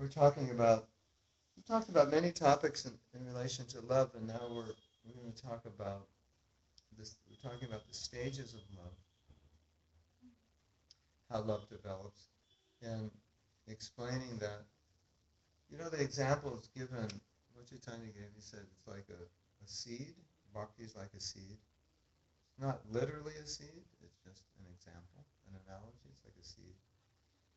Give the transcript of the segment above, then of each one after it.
we're talking about, we talked about many topics in relation to love, and now we're going to talk about this. We're talking about the stages of love, how love develops, and explaining that. You know, the examples given, what Chaitanya gave, he said it's like a seed. Bhakti is like a seed. Not literally a seed, it's just an example, an analogy. It's like a seed.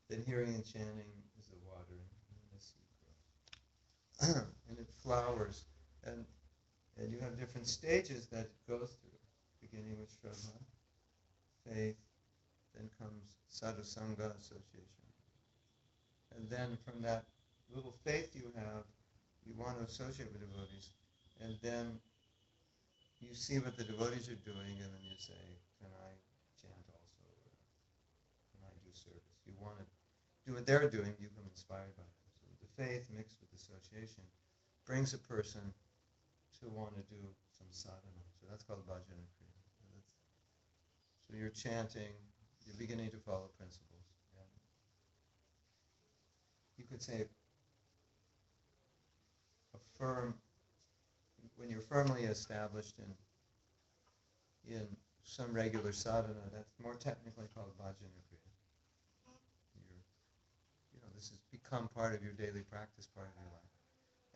Then hearing and chanting is the watering, and the seed grows. And it flowers. And you have different stages that it goes through, beginning with Shraddha, faith, then comes sadhusanga, association. And then from that little faith you have, you want to associate with devotees, and then you see what the devotees are doing, and then you say, can I chant also, or can I do service? You want to do what they're doing, you become inspired by them. So the faith mixed with association brings a person to want to do some sadhana. So that's called bhajana kriya. So you're chanting, you're beginning to follow principles. And you could say when you're firmly established in some regular sadhana, that's more technically called bhajana kriya. This has become part of your daily practice, part of your life.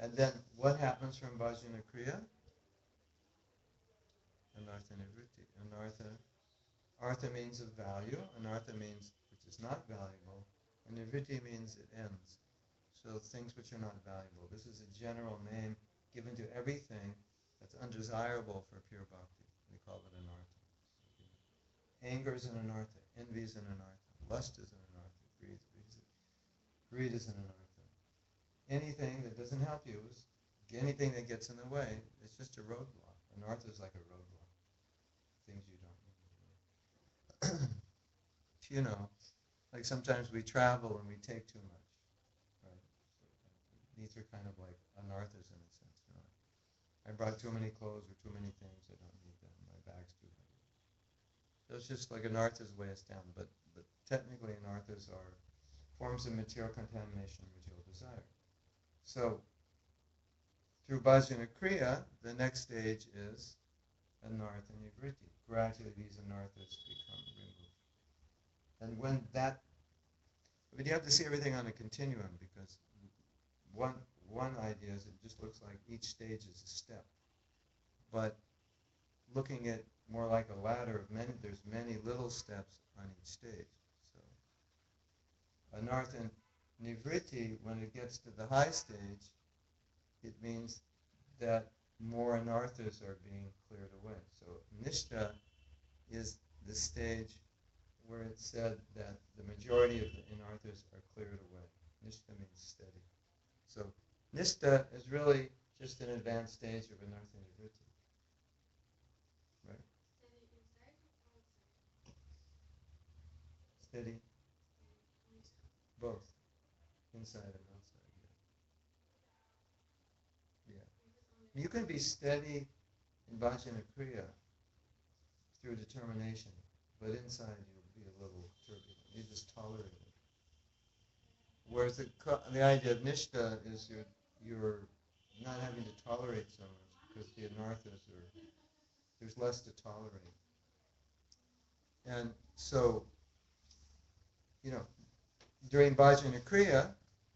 And then what happens from bhajana kriya? Anartha nivritti. Artha means of value, anartha means which is not valuable, and nivritti means it ends. So things which are not valuable. This is a general name given to everything that's undesirable for pure bhakti. We call it anartha. Anger is an anartha, envy is an anartha, lust is an anartha, greed is an anartha. Anything that doesn't help you, anything that gets in the way, it's just a roadblock. Anartha is like a roadblock. Things you don't need. Like sometimes we travel and we take too much. Right? So these are kind of like anarthas in a sense. I brought too many clothes or too many things. I don't need them. My bag's too heavy. So it's just like anarthas weigh us down. But technically anarthas are forms of material contamination, material desire. So through bhajana kriya, the next stage is anartha nivritti. Gradually these anarthas become removed. And but you have to see everything on a continuum, because one idea is it just looks like each stage is a step. But looking at more like a ladder of there's many little steps on each stage. So anartha nivritti, when it gets to the high stage, it means that more anarthas are being cleared away. So nishtha is the stage where it said that the majority of the anarthas are cleared away. Nishtha means steady. So nishtha is really just an advanced stage of anartha nivritti. Right? Steady? Both. Inside and outside, yeah. You can be steady in bhajana kriya through determination, but inside you'll be a little turbulent. You just tolerate it. Whereas the idea of nishtha is you're not having to tolerate so much, because the anarthas there's less to tolerate. And so, during bhajana kriya,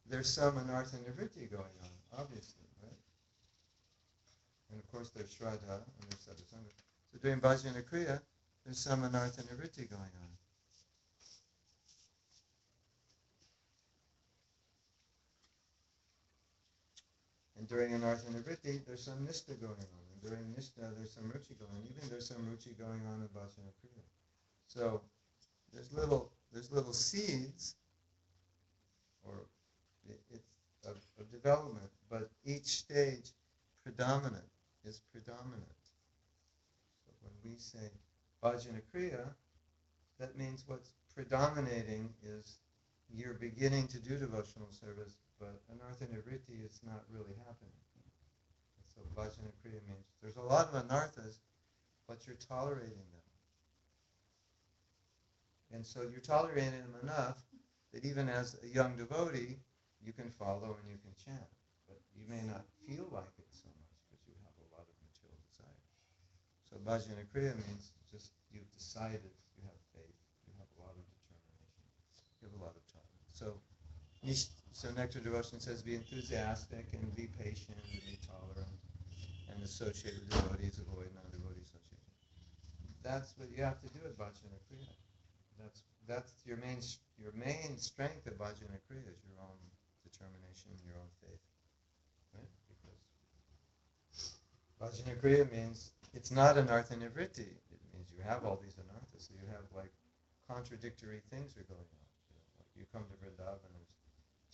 there's some anartha nivritti going on, obviously, right? And of course there's shraddha and there's sadhusanga. So during bhajana kriya, there's some anartha nivritti going on. And during anartha nivritti, there's some nishtha going on. And during nishtha, there's some ruchi going on. Even there's some ruchi going on in bhajana kriya. So there's little seeds, or it's of development, but each stage is predominant. So when we say bhajana kriya, that means what's predominating is you're beginning to do devotional service, but anartha nivritti is not really happening. So bhajana kriya means there's a lot of anarthas, but you're tolerating them. And so you're tolerating them enough that even as a young devotee, you can follow and you can chant, but you may not feel like it so much because you have a lot of material desire. So bhajana kriya means just you've decided, you have faith, you have a lot of determination, you have a lot of tolerance. So Nectar Devotion says be enthusiastic and be patient and be tolerant and associate with devotees, avoid non-devotee association. That's what you have to do at bhajana kriya. That's your main strength at bhajana kriya is your own determination, your own faith, right? Because bhajana kriya means it's not anartha nivritti. It means you have all these anarthas. So you have like contradictory things are going on. Like you come to Vrindavan and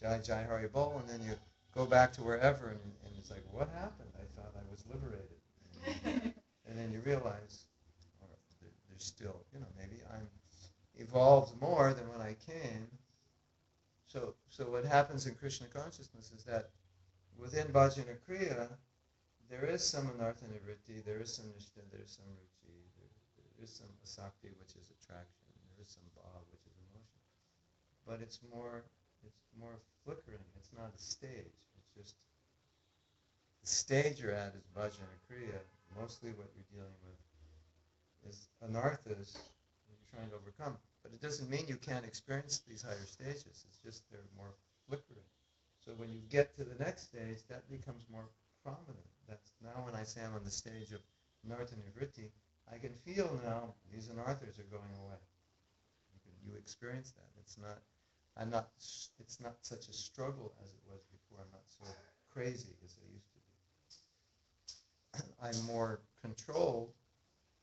Jai Jai Hari Bol, and then you go back to wherever, and it's like, what happened? I thought I was liberated. And then you realize, or there's still, maybe I'm evolved more than when I came. So what happens in Krishna consciousness is that within bhajana kriya, there is some anartha nivritti, there is some nishtha, there is some ruchi, there is some asakti, which is attraction, there is some bhav, which is emotion. But it's more flickering. It's not a stage. It's just the stage you're at is bhajana kriya. Mostly what you're dealing with is anarthas that you're trying to overcome. But it doesn't mean you can't experience these higher stages. It's just they're more flickering. So when you get to the next stage, that becomes more prominent. That's now when I say I'm on the stage of anartha nivritti, I can feel now these anarthas are going away. You experience that. It's not such a struggle as it was before. I'm not so crazy as I used to be. I'm more controlled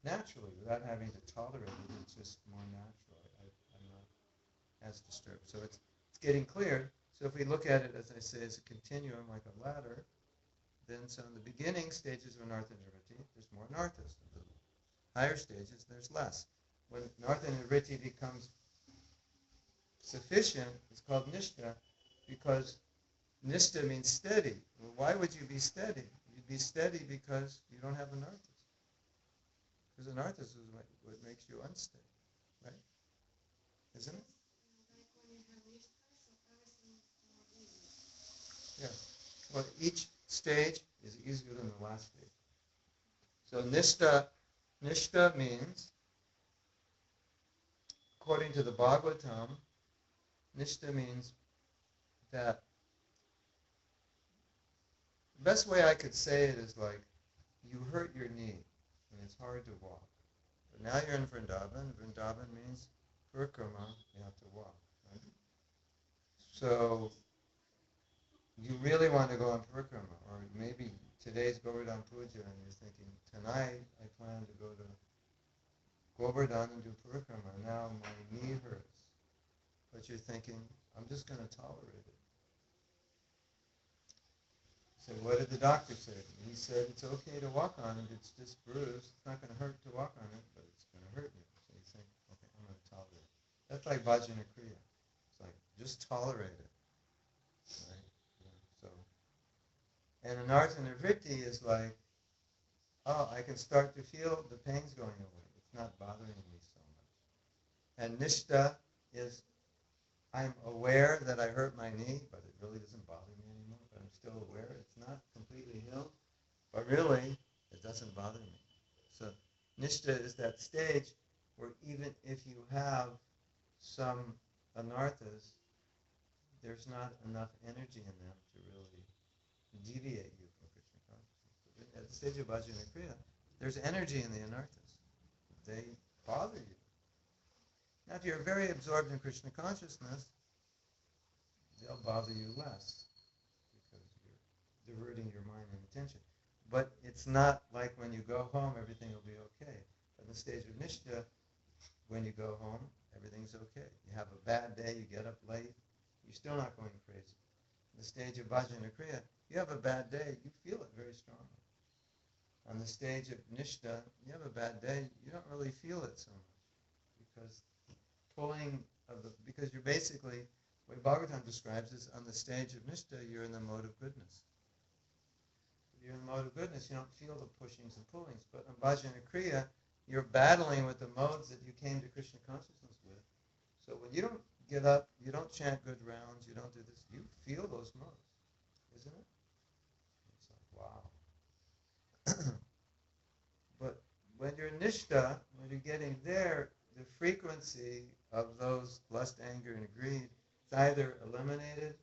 naturally without having to tolerate it. It's just more natural. I'm not as disturbed. So it's getting clear. So if we look at it, as I say, as a continuum, like a ladder, then so in the beginning stages of anartha nivritti, there's more anarthas. In the higher stages, there's less. When anartha nivritti becomes sufficient, it's called nishtha, because nishtha means steady. Well, why would you be steady? You'd be steady because you don't have anarthas. Because anarthas is what makes you unsteady, right? Isn't it? Yeah. Well, each stage is easier than the last stage. So nishtha means, according to the Bhagavatam, nishtha means that the best way I could say it is like you hurt your knee and it's hard to walk. But now you're in Vrindavan. Vrindavan means parikrama, you have to walk. Right? So you really want to go on parikrama, or maybe today's Govardhan Puja and you're thinking, tonight I plan to go to Govardhan and do parikrama. Now my knee hurts. But you're thinking, I'm just going to tolerate it. So what did the doctor say? He said it's okay to walk on it. It's just bruised. It's not going to hurt to walk on it, but it's going to hurt you. So you think, okay, I'm going to tolerate it. That's like bhajana kriya. It's like, just tolerate it. Right? Yeah. So, and anartha nivritti is like, oh, I can start to feel the pain's going away. It's not bothering me so much. And nishtha is, I'm aware that I hurt my knee, but it really doesn't bother me anymore. But I'm still aware. It's not completely healed, but really, it doesn't bother me. So nishtha is that stage where even if you have some anarthas, there's not enough energy in them to really deviate you from Krishna consciousness. At the stage of bhajana kriya, there's energy in the anarthas. They bother you. Now, if you're very absorbed in Krishna consciousness, they'll bother you less because you're diverting your mind and attention. But it's not like when you go home, everything will be okay. At the stage of nishtha, when you go home, everything's okay. You have a bad day, you get up late, you're still not going crazy. In the stage of bhajana kriya, you have a bad day, you feel it very strongly. On the stage of nishtha, you have a bad day, you don't really feel it so much because because you're basically, the way Bhagavatam describes is on the stage of nishtha, you're in the mode of goodness. If you're in the mode of goodness, you don't feel the pushings and pullings. But in bhajana kriya, you're battling with the modes that you came to Krishna consciousness with. So when you don't get up, you don't chant good rounds, you don't do this. You feel those modes, isn't it? It's like, wow. But when you're nishta, when you're getting there, the frequency of those lust, anger, and greed is either eliminated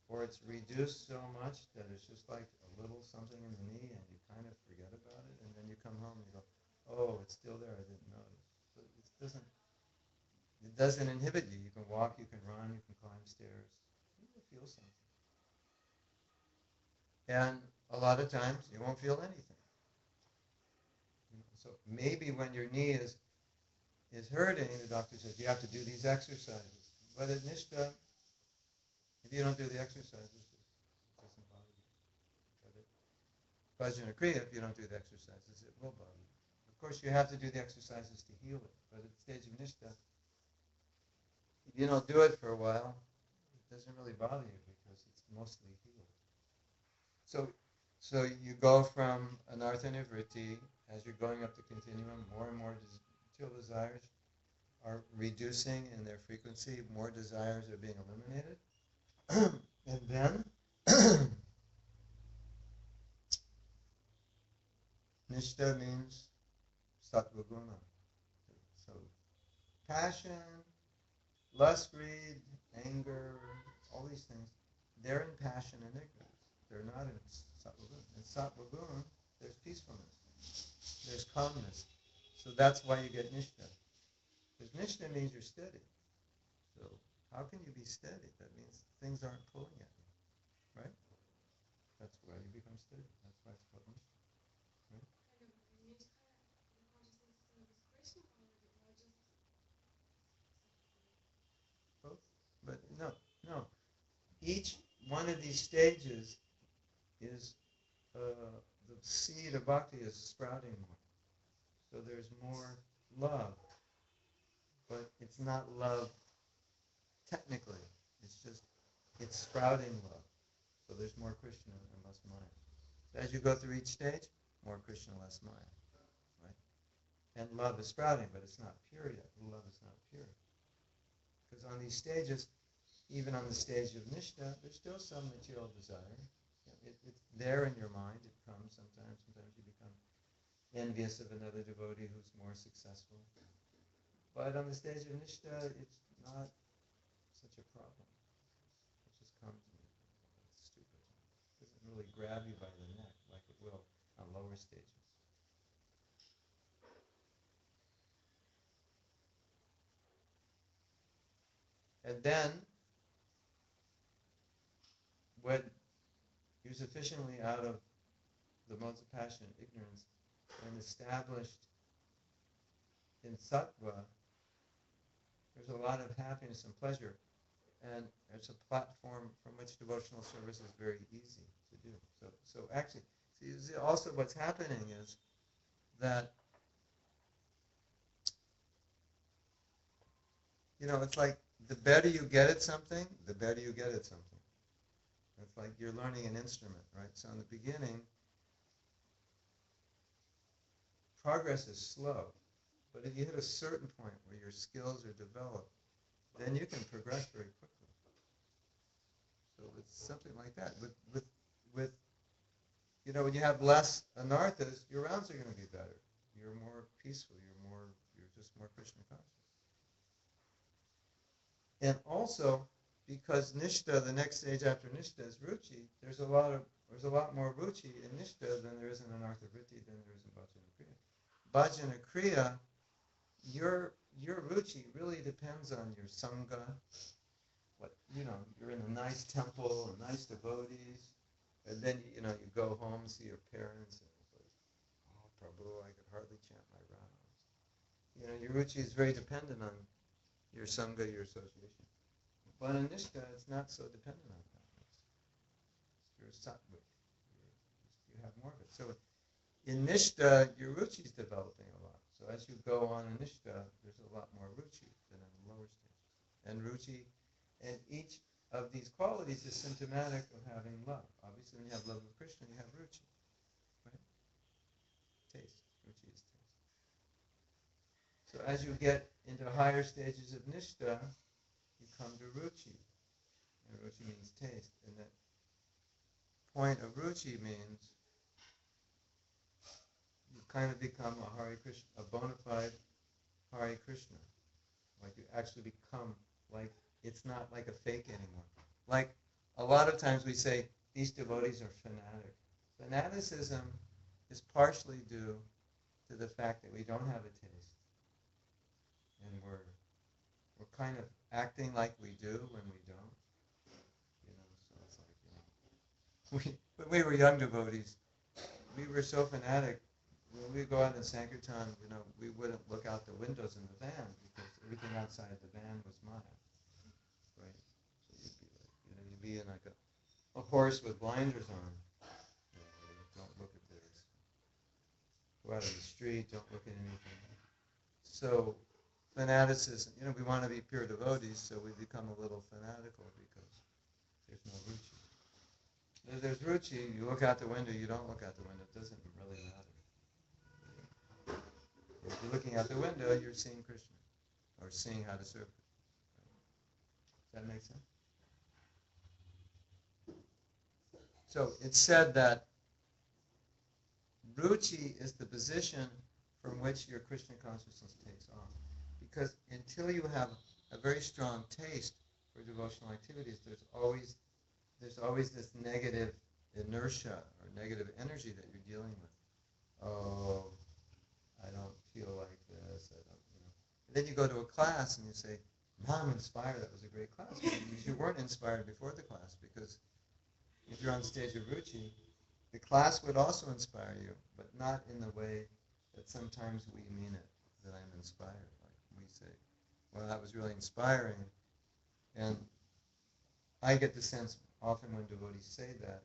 or it's reduced so much that it's just like a little something in the knee and you kind of forget about it, and then you come home and you go, oh, it's still there, I didn't notice. So it doesn't inhibit you. You can walk, you can run, you can climb stairs. You will feel something. And a lot of times you won't feel anything. So maybe when your knee is hurting, the doctor says you have to do these exercises. But at Nishta, if you don't do the exercises, it doesn't bother you. But at Bhajana Kriya, if you don't do the exercises, it will bother you. Of course, you have to do the exercises to heal it. But at the stage of Nishta, if you don't do it for a while, it doesn't really bother you because it's mostly healed. So you go from anartha nivritti, as you're going up the continuum, more and more material desires are reducing in their frequency, more desires are being eliminated. And then nishta means sattva guna. So passion, lust, greed, anger, all these things, they're in passion and ignorance. They're not in sattva guna. In sattva guna, there's peacefulness, there's calmness. So that's why you get nishta. Because nishta means you're steady. So how can you be steady? That means things aren't pulling at you, right? That's why you become steady. That's why it's called nishta, right? Both. But no. Each one of these stages is the seed of bhakti is sprouting more. So there's more love, but it's not love technically. It's sprouting love. So there's more Krishna and less Maya. So as you go through each stage, more Krishna, less Maya, right? And love is sprouting, but it's not pure yet. Love is not pure. Because on these stages, even on the stage of Nishta, there's still some material desire. It's there in your mind. It comes sometimes. Sometimes you become envious of another devotee who's more successful. But on the stage of Nishta, it's not such a problem. It just comes and it's stupid. It doesn't really grab you by the neck like it will on lower stages. And then, when you're sufficiently out of the modes of passion and ignorance and established in sattva, there's a lot of happiness and pleasure. And it's a platform from which devotional service is very easy to do. So actually, see, also what's happening is that, it's like the better you get at something, the better you get at something. It's like you're learning an instrument, right? So in the beginning, progress is slow. But if you hit a certain point where your skills are developed, then you can progress very quickly. So it's something like that. With when you have less anarthas, your rounds are going to be better. You're more peaceful. You're just more Krishna conscious. And also, because Nishta, the next stage after Nishta is Ruchi, there's a lot more Ruchi in Nishta than there is in Anartha Vritti, than there is in Bhajana Kriya. Bhajana Kriya, your Ruchi really depends on your Sangha. You're in a nice temple, and nice devotees, and then you go home, see your parents, and it's like, oh Prabhu, I could hardly chant my rounds. Your Ruchi is very dependent on your Sangha, your association. But in Nishta, it's not so dependent on that. You're sattvic. You have more of it. So in Nishta, your Ruchi is developing a lot. So as you go on in Nishta, there's a lot more Ruchi than in the lower stages. And Ruchi, and each of these qualities is symptomatic of having love. Obviously, when you have love of Krishna, you have Ruchi. Right? Taste. Ruchi is taste. So as you get into higher stages of Nishta, come to ruchi. And ruchi means taste. And that point of ruchi means you kind of become a Hare Krishna, a bona fide Hare Krishna. Like you actually become like, it's not like a fake anymore. Like a lot of times we say these devotees are fanatic. Fanaticism is partially due to the fact that we don't have a taste. And we're kind of acting like we do when we don't. You know, so it's like, when we were young devotees, we were so fanatic. When we go out in Sankirtan, we wouldn't look out the windows in the van because everything outside the van was Maya, right? So you'd be in like a horse with blinders on. Don't look at this. Go out in the street, don't look at anything. So fanaticism, we want to be pure devotees, so we become a little fanatical because there's no ruchi. If there's ruchi, you look out the window, you don't look out the window, it doesn't really matter. If you're looking out the window, you're seeing Krishna, or seeing how to serve Krishna. Does that make sense? So it's said that ruchi is the position from which your Krishna consciousness takes off. Because until you have a very strong taste for devotional activities, there's always this negative inertia or negative energy that you're dealing with. Oh, I don't feel like this. And then you go to a class and you say, "Now I'm inspired. That was a great class." Because you weren't inspired before the class. Because if you're on stage of ruchi, the class would also inspire you, but not in the way that sometimes we mean it, that I'm inspired. Like we say, well, that was really inspiring. And I get the sense often when devotees say that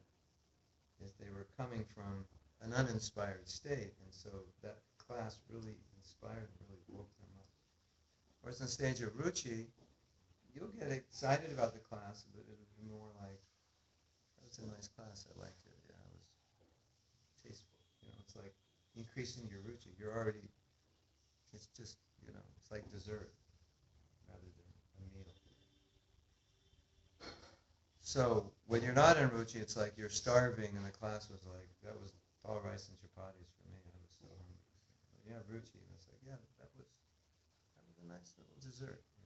is they were coming from an uninspired state, and so that class really inspired and really woke them up. Whereas on stage of ruchi, you'll get excited about the class, but it'll be more like, that was a nice class, I liked it, yeah, it was tasteful. It's like increasing your ruchi. You're already, it's just, it's like dessert rather than a meal. So when you're not in ruchi, it's like you're starving, and the class was like, that was all rice and chapatis for me. I was so hungry. But yeah, ruchi, and it's like, yeah, that was a nice little dessert. I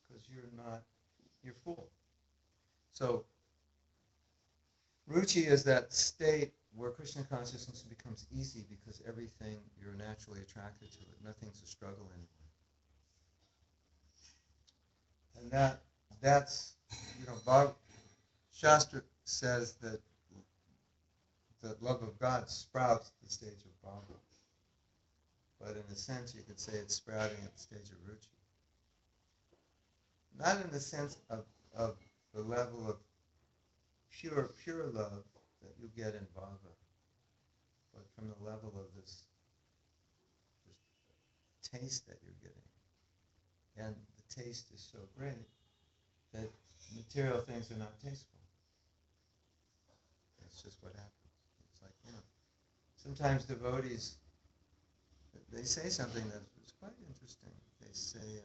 appreciate it because you're full. So ruchi is that state where Krishna consciousness becomes easy because everything you're naturally attracted to it. Nothing's a struggle anymore. And that's Shastra says that the love of God sprouts at the stage of bhava. But in a sense, you could say it's sprouting at the stage of ruchi. Not in the sense of the level of pure love that you get in bhava, but from the level of this taste that you're getting. And the taste is so great that material things are not tasteful. That's just what happens. It's like, sometimes devotees, they say something that's quite interesting. They say,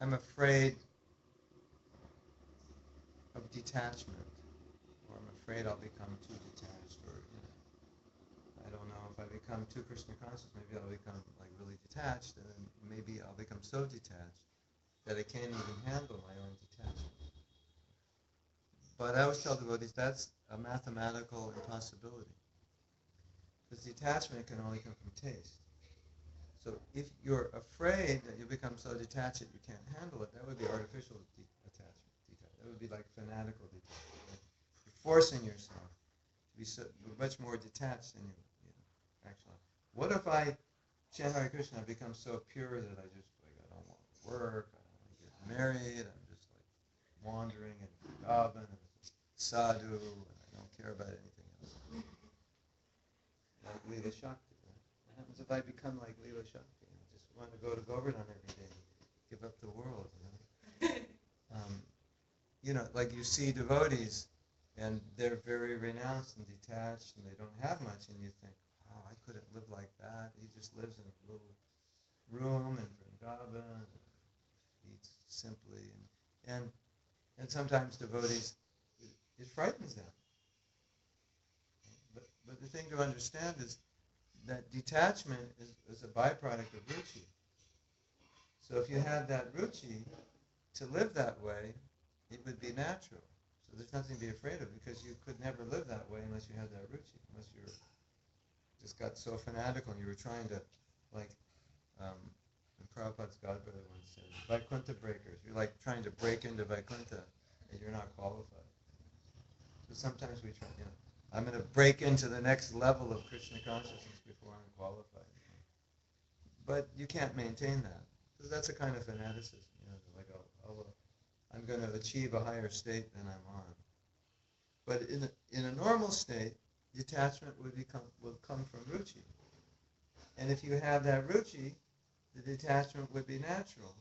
I'm afraid of detachment, or I'm afraid I'll become too detached, or, I don't know, if I become too Krishna conscious, maybe I'll become like really detached, and then maybe I'll become so detached that I can't even handle my own detachment. But I always tell devotees that's a mathematical impossibility. Because detachment can only come from taste. So if you're afraid that you become so detached that you can't handle it, that would be artificial attachment. That would be like fanatical detachment. You're forcing yourself to be so much more detached than you actually. What if I chant Hare Krishna, I become so pure that I just I don't want to work, I don't want to get married, I'm just like wandering in Vrindavan and sadhu, and I don't care about anything else. Like Leela Shakti. Right? What happens if I become like Leela Shakti and just want to go to Govardhan every day, give up the world? Like you see devotees, and they're very renounced and detached, and they don't have much, and you think, oh, I couldn't live like that. He just lives in a little room in Vrindavan, eats simply, and sometimes devotees, it frightens them. But the thing to understand is that detachment is a byproduct of ruchi. So if you had that ruchi to live that way, it would be natural. So there's nothing to be afraid of because you could never live that way unless you had that ruchi, unless you just got so fanatical and you were trying to, like, um, and Prabhupada's godbrother once said, Vaikuntha breakers. You're like trying to break into Vaikuntha and you're not qualified. So sometimes we try, I'm going to break into the next level of Krishna consciousness before I'm qualified. But you can't maintain that. Because that's a kind of fanaticism. Like I'm going to achieve a higher state than I'm on. But in a normal state, detachment will come from ruchi. And if you have that ruchi, the detachment would be natural.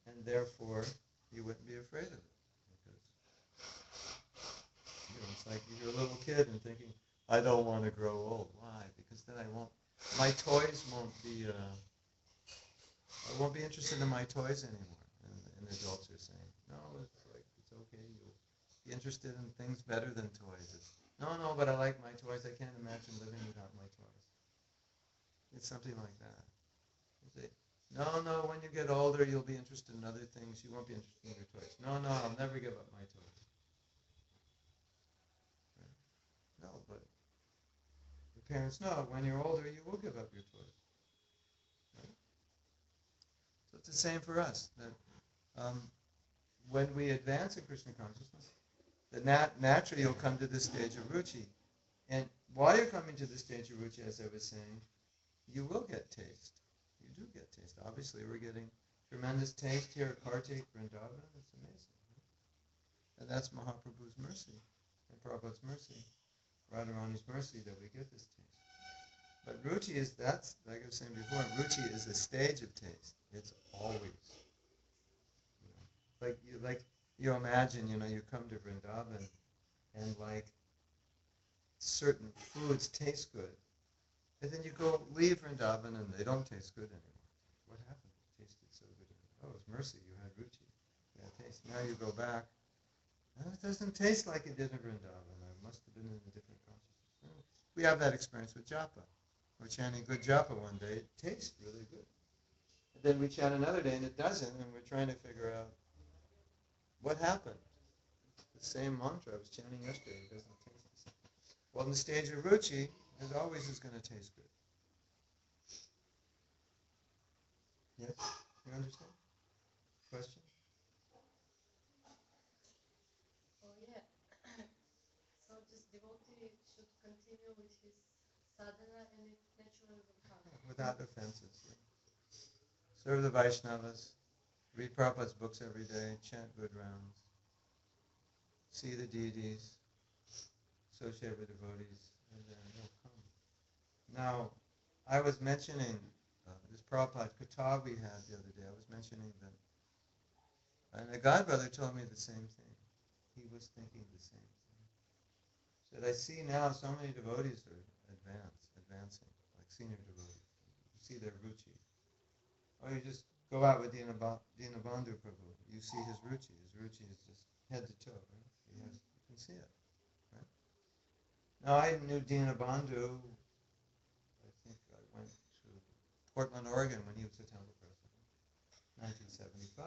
And therefore, you wouldn't be afraid of it. Because it's like you're a little kid and thinking, I don't want to grow old. Why? Because then my toys won't be, I won't be interested in my toys anymore. And adults are saying, no, it's okay. You'll be interested in things better than toys. No, but I like my toys. I can't imagine living without my toys. It's something like that. You say, no, when you get older, you'll be interested in other things. You won't be interested in your toys. No, I'll never give up my toys. Right? No, but the parents know when you're older, you will give up your toys. Right? So it's the same for us. That when we advance in Krishna consciousness, that naturally you'll come to this stage of ruchi. And while you're coming to the stage of ruchi, as I was saying, you will get taste. You do get taste. Obviously, we're getting tremendous taste here at Kartik, Vrindavan. It's amazing. And that's Mahaprabhu's mercy, and Prabhupada's mercy, Radharani's mercy that we get this taste. But ruchi that's, like I was saying before, ruchi is a stage of taste. It's always. Like you imagine, you come to Vrindavan and like certain foods taste good. And then you leave Vrindavan and they don't taste good anymore. What happened? It tasted so good. Oh, it's mercy. You had ruchi. You had taste. Now you go back. Oh, it doesn't taste like it did in Vrindavan. I must have been in a different consciousness. We have that experience with japa. We're chanting good japa one day. It tastes really good. And then we chant another day and it doesn't. And we're trying to figure out what happened. The same mantra I was chanting yesterday. It doesn't taste the same. Well, in the stage of ruchi, it always is going to taste good. Yes? You understand? Question? Oh, yeah. So this devotee should continue with his sadhana and it naturally will come. Without offenses. Yeah. Serve the Vaishnavas. Read Prabhupada's books every day. Chant good rounds. See the deities. Associate with devotees. And then they'll come. Now, I was mentioning this Prabhupada Katha we had the other day. I was mentioning that. And the godbrother told me the same thing. He was thinking the same thing. Said, I see now so many devotees are advancing, like senior devotees. You see their ruchi. Or you just go out with Dinabandhu Prabhu. You see his ruchi. His ruchi is just head to toe, right? You can see it, right? Now, I knew Dinabandhu, I think I went to Portland, Oregon when he was the temple president, 1975.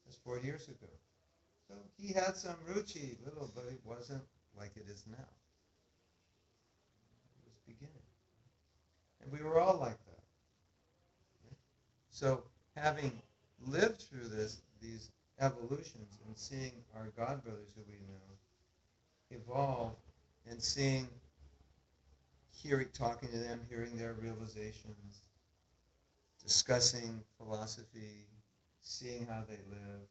That's 4 years ago. So he had some ruchi, little, but it wasn't like it is now. It was beginning. And we were all like that. Right? So having lived through these evolutions and seeing our godbrothers who we know evolve and talking to them, hearing their realizations, discussing philosophy, seeing how they live,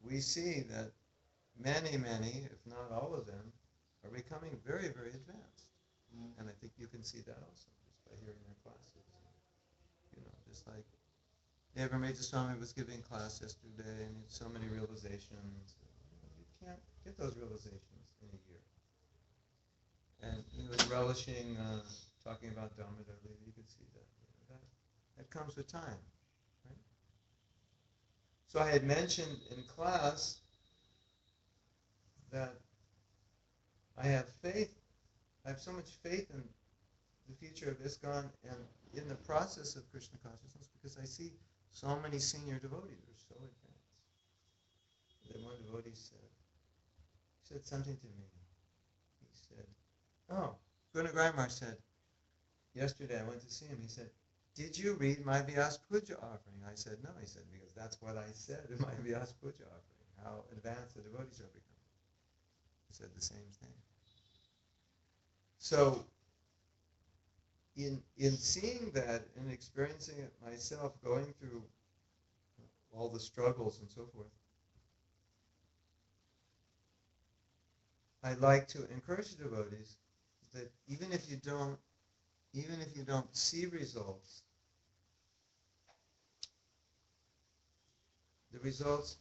we see that many, if not all of them, are becoming very, very advanced. And I think you can see that also just by hearing their classes. Just like Devameja Swami was giving class yesterday and he had so many realizations. You can't get those realizations in a year. And he was relishing talking about Damodar Leela, you could see that. That comes with time, right? So I had mentioned in class that I have faith. I have so much faith in the future of ISKCON and in the process of Krishna consciousness because I see so many senior devotees who are so advanced. Then one devotee said something to me. He said, "Oh, Guna Grimar said, yesterday I went to see him. He said, 'Did you read my Vyas Puja offering?' I said, 'No.' He said, 'Because that's what I said in my Vyas Puja offering, how advanced the devotees are becoming.' He said the same thing. So, in seeing that and experiencing it myself, going through all the struggles and so forth, I like to encourage the devotees that even if you don't see results, the results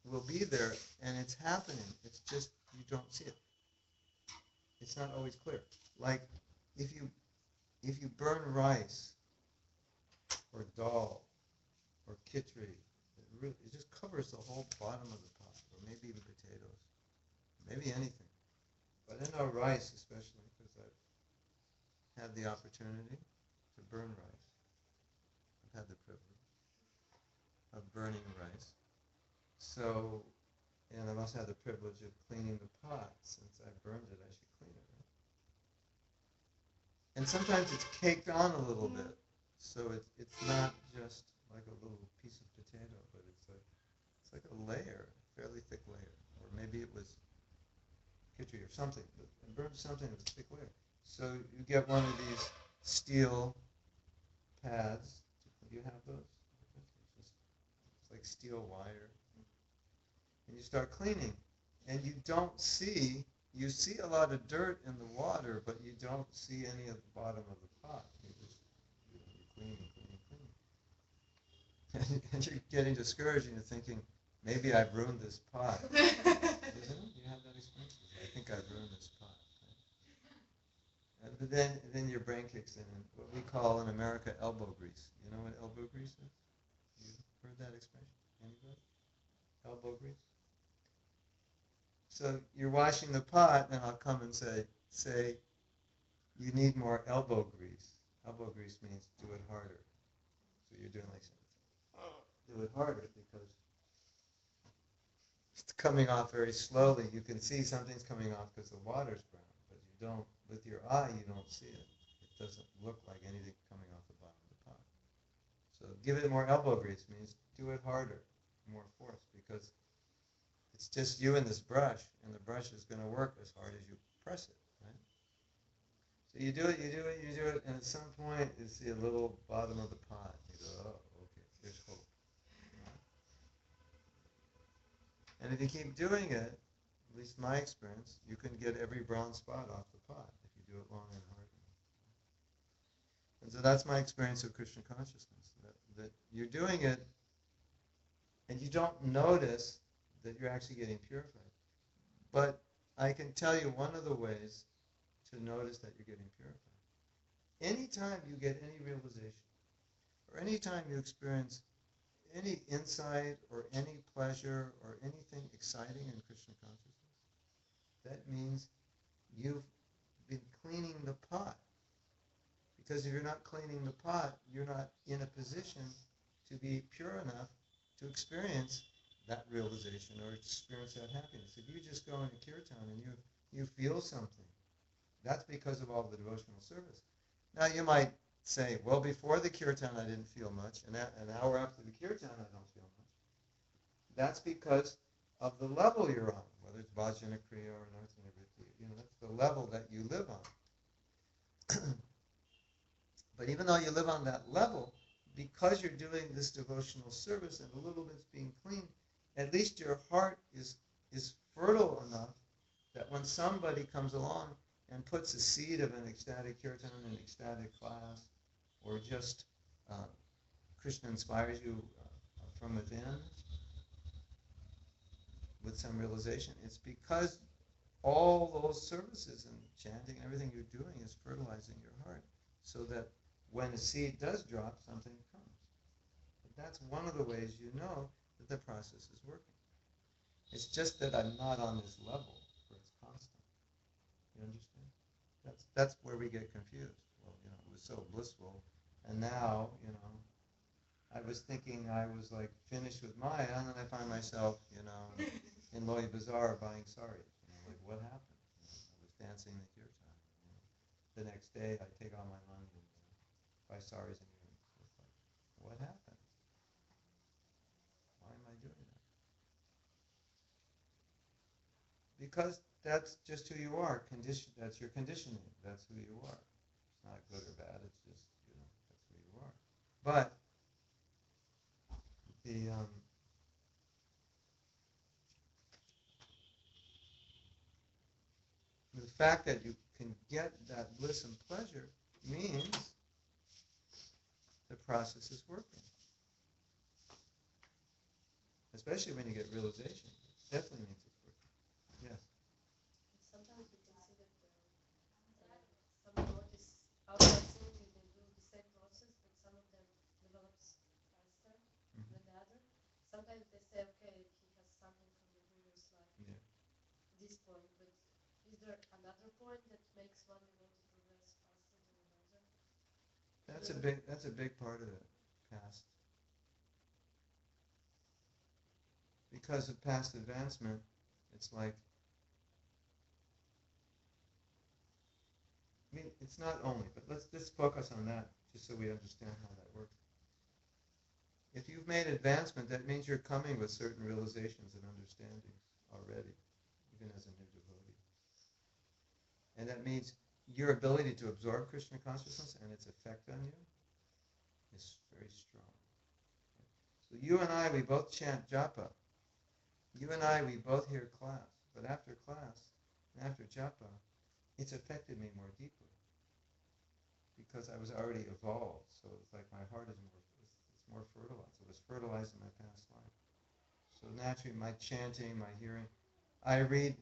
will be there and it's happening. It's just you don't see it. It's not always clear. Like if you burn rice or dal or khichdi, it just covers the whole bottom of the pot, or maybe even potatoes, maybe anything. But I know rice especially because I've had the opportunity to burn rice. I've had the privilege of burning rice. So, and I've also had the privilege of cleaning the pot. Since I burned it, I should clean it. Right? And sometimes it's caked on a little bit, so it's not just like a little piece of potato, but it's like a layer, a fairly thick layer, or maybe it was khichdi or something. But I burned something that was a thick layer. So you get one of these steel pads. Do you have those? It's like steel wire. And you start cleaning. And you see a lot of dirt in the water, but you don't see any of the bottom of the pot. You're cleaning. And you're getting discouraged and you're thinking, maybe I've ruined this pot. Isn't it? You have that experience? I think I've ruined this pot. But then your brain kicks in, and what we call in America elbow grease. You know what elbow grease is? You heard that expression? Anybody? Elbow grease? So you're washing the pot, and I'll come and say, you need more elbow grease. Elbow grease means do it harder. So you're doing like do it harder because it's coming off very slowly. You can see something's coming off because the water's brown, but you don't, with your eye, you don't see it. It doesn't look like anything coming off the bottom of the pot. So give it more elbow grease means do it harder, more force, because it's just you and this brush, and the brush is going to work as hard as you press it, right? So you do it, and at some point you see a little bottom of the pot. You go, oh, okay, there's hope. And if you keep doing it, at least my experience, you can get every brown spot off the pot if you do it long and hard enough. And so that's my experience of Krishna consciousness, that you're doing it and you don't notice that you're actually getting purified. But I can tell you one of the ways to notice that you're getting purified. Anytime you get any realization, or anytime you experience any insight or any pleasure or anything exciting in Krishna consciousness, that means you've been cleaning the pot. Because if you're not cleaning the pot, you're not in a position to be pure enough to experience that realization or experience that happiness. If you just go into kirtan and you feel something, that's because of all the devotional service. Now you might say, well, before the kirtan I didn't feel much, and an hour after the kirtan I don't feel much. That's because of the level you're on, whether it's bhajana kriya or nartana vritti. That's the level that you live on. But even though you live on that level, because you're doing this devotional service and a little bit's being clean, at least your heart is fertile enough that when somebody comes along and puts a seed of an ecstatic kirtan, an ecstatic class, or just Krishna inspires you from within with some realization, it's because all those services and chanting, everything you're doing is fertilizing your heart so that when a seed does drop, something comes. But that's one of the ways you know that the process is working. It's just that I'm not on this level where it's constant. You understand? That's where we get confused. Well, it was so blissful, and now, I was thinking I was like finished with Maya, and then I find myself, in Loy Bazaar buying saris. Like what happened? I was dancing the kirtan. The next day, I take all my money and buy saris and earrings. It's like, what happened? Why am I doing that? Because that's just who you are. That's your conditioning. That's who you are. It's not good or bad. It's just that's who you are. But the fact that you can get that bliss and pleasure means the process is working. Especially when you get realization. It definitely means it's working. Yes. Sometimes we can see that some devotees outside singing, they do the same process, but some of them develops faster than the other. Sometimes they say, okay, he has something from the Guru's life, this point, but is there another point that makes one devotee progress faster than another? That's a big part of it. Past. Because of past advancement, it's like, it's not only, but let's just focus on that just so we understand how that works. If you've made advancement, that means you're coming with certain realizations and understandings already, even as a new devotee. And that means your ability to absorb Krishna consciousness and its effect on you is very strong. So you and I, we both chant japa. You and I, we both hear class. But after class, and after japa, it's affected me more deeply. Because I was already evolved. So it's like my heart is more fertilized. It was fertilized in my past life. So naturally, my chanting, my hearing, I read.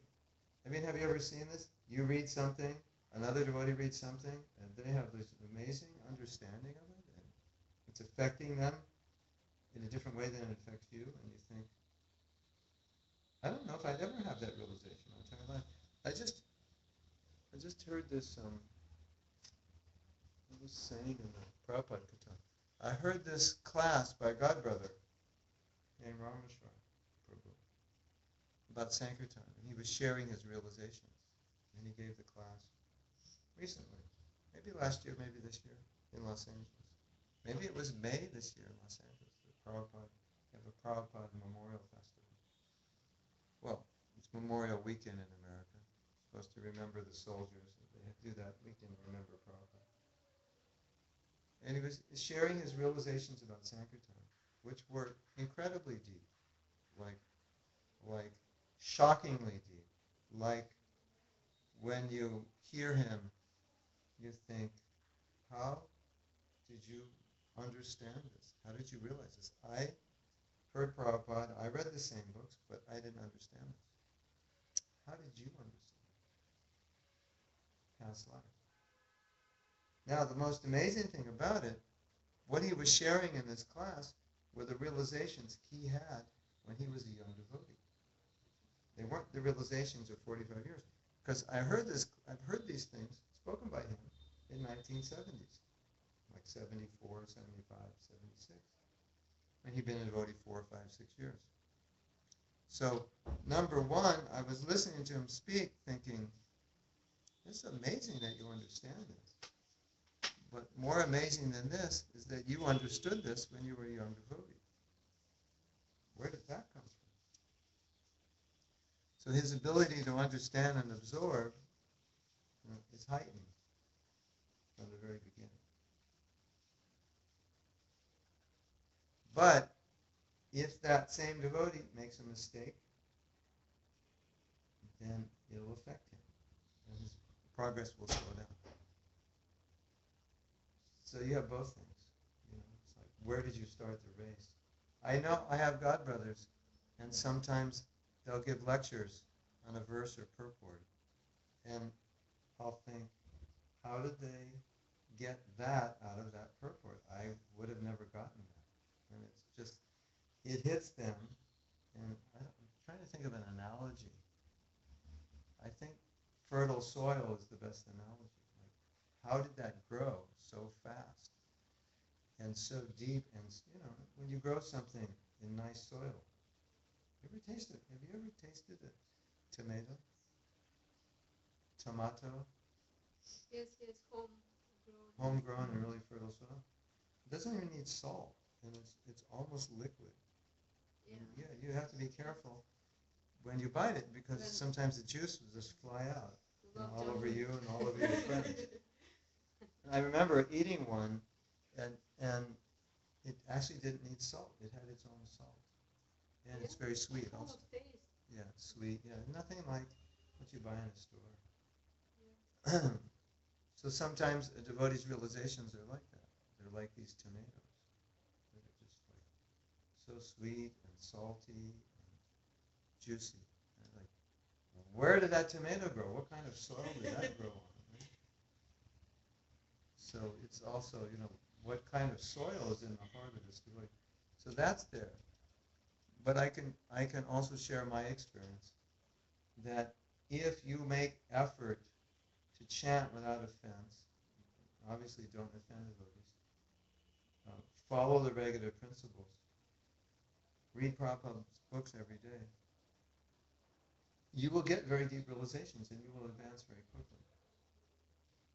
Have you ever seen this? You read something, another devotee reads something, and they have this amazing understanding of it, and it's affecting them in a different way than it affects you, and you think, I don't know if I'd ever have that realization my entire life. I just heard this, I was saying in the Prabhupada Katha, I heard this class by Godbrother named Rameshwar Prabhu about Sankirtan, and he was sharing his realizations, and he gave the class recently, maybe last year, maybe this year, in Los Angeles. Maybe it was May this year in Los Angeles. They have a Prabhupada Memorial Festival. Well, it's Memorial Weekend in America. It's supposed to remember the soldiers. They do that weekend to remember Prabhupada. And he was sharing his realizations about Sankirtan, which were incredibly deep, like shockingly deep. Like when you hear him, you think, how did you understand this? How did you realize this? I heard Prabhupada, I read the same books, but I didn't understand this. How did you understand past life? Now, the most amazing thing about it, what he was sharing in this class were the realizations he had when he was a young devotee. They weren't the realizations of 45 years. Because I've heard these things spoken by him in 1970s, like 74, 75, 76. And he'd been a devotee 4, 5, 6 years. So, number one, I was listening to him speak thinking, it's amazing that you understand this. But more amazing than this is that you understood this when you were a young devotee. Where did that come from? So his ability to understand and absorb is heightened from the very beginning. But if that same devotee makes a mistake, then it'll affect him, and his progress will slow down. So you have both things. It's like, where did you start the race? I know I have godbrothers, and sometimes they'll give lectures on a verse or purport, And I'll think, how did they get that out of that purport? I would have never gotten that. And it's just, it hits them. And I'm trying to think of an analogy. I think fertile soil is the best analogy. Like, how did that grow so fast and so deep? And when you grow something in nice soil, have you ever tasted a tomato? Tomato? Yes, home grown. Homegrown and really fertile soil. It doesn't even need salt, and it's almost liquid. Yeah. And yeah, you have to be careful when you bite it because sometimes the juice will just fly out all over you and all over your friends. And I remember eating one, and it actually didn't need salt. It had its own salt, and it's very sweet also. Yeah, sweet. Yeah, nothing like what you buy in a store. Yeah. So sometimes a devotee's realizations are like that. They're like these tomatoes. They're just like so sweet and salty and juicy. And like, where did that tomato grow? What kind of soil did that grow on? Right? So it's also, what kind of soil is in the heart of this devotee. So that's there. But I can also share my experience that if you make effort to chant without offense, obviously don't offend devotees, follow the regular principles, read Prabhupada's books every day, you will get very deep realizations and you will advance very quickly.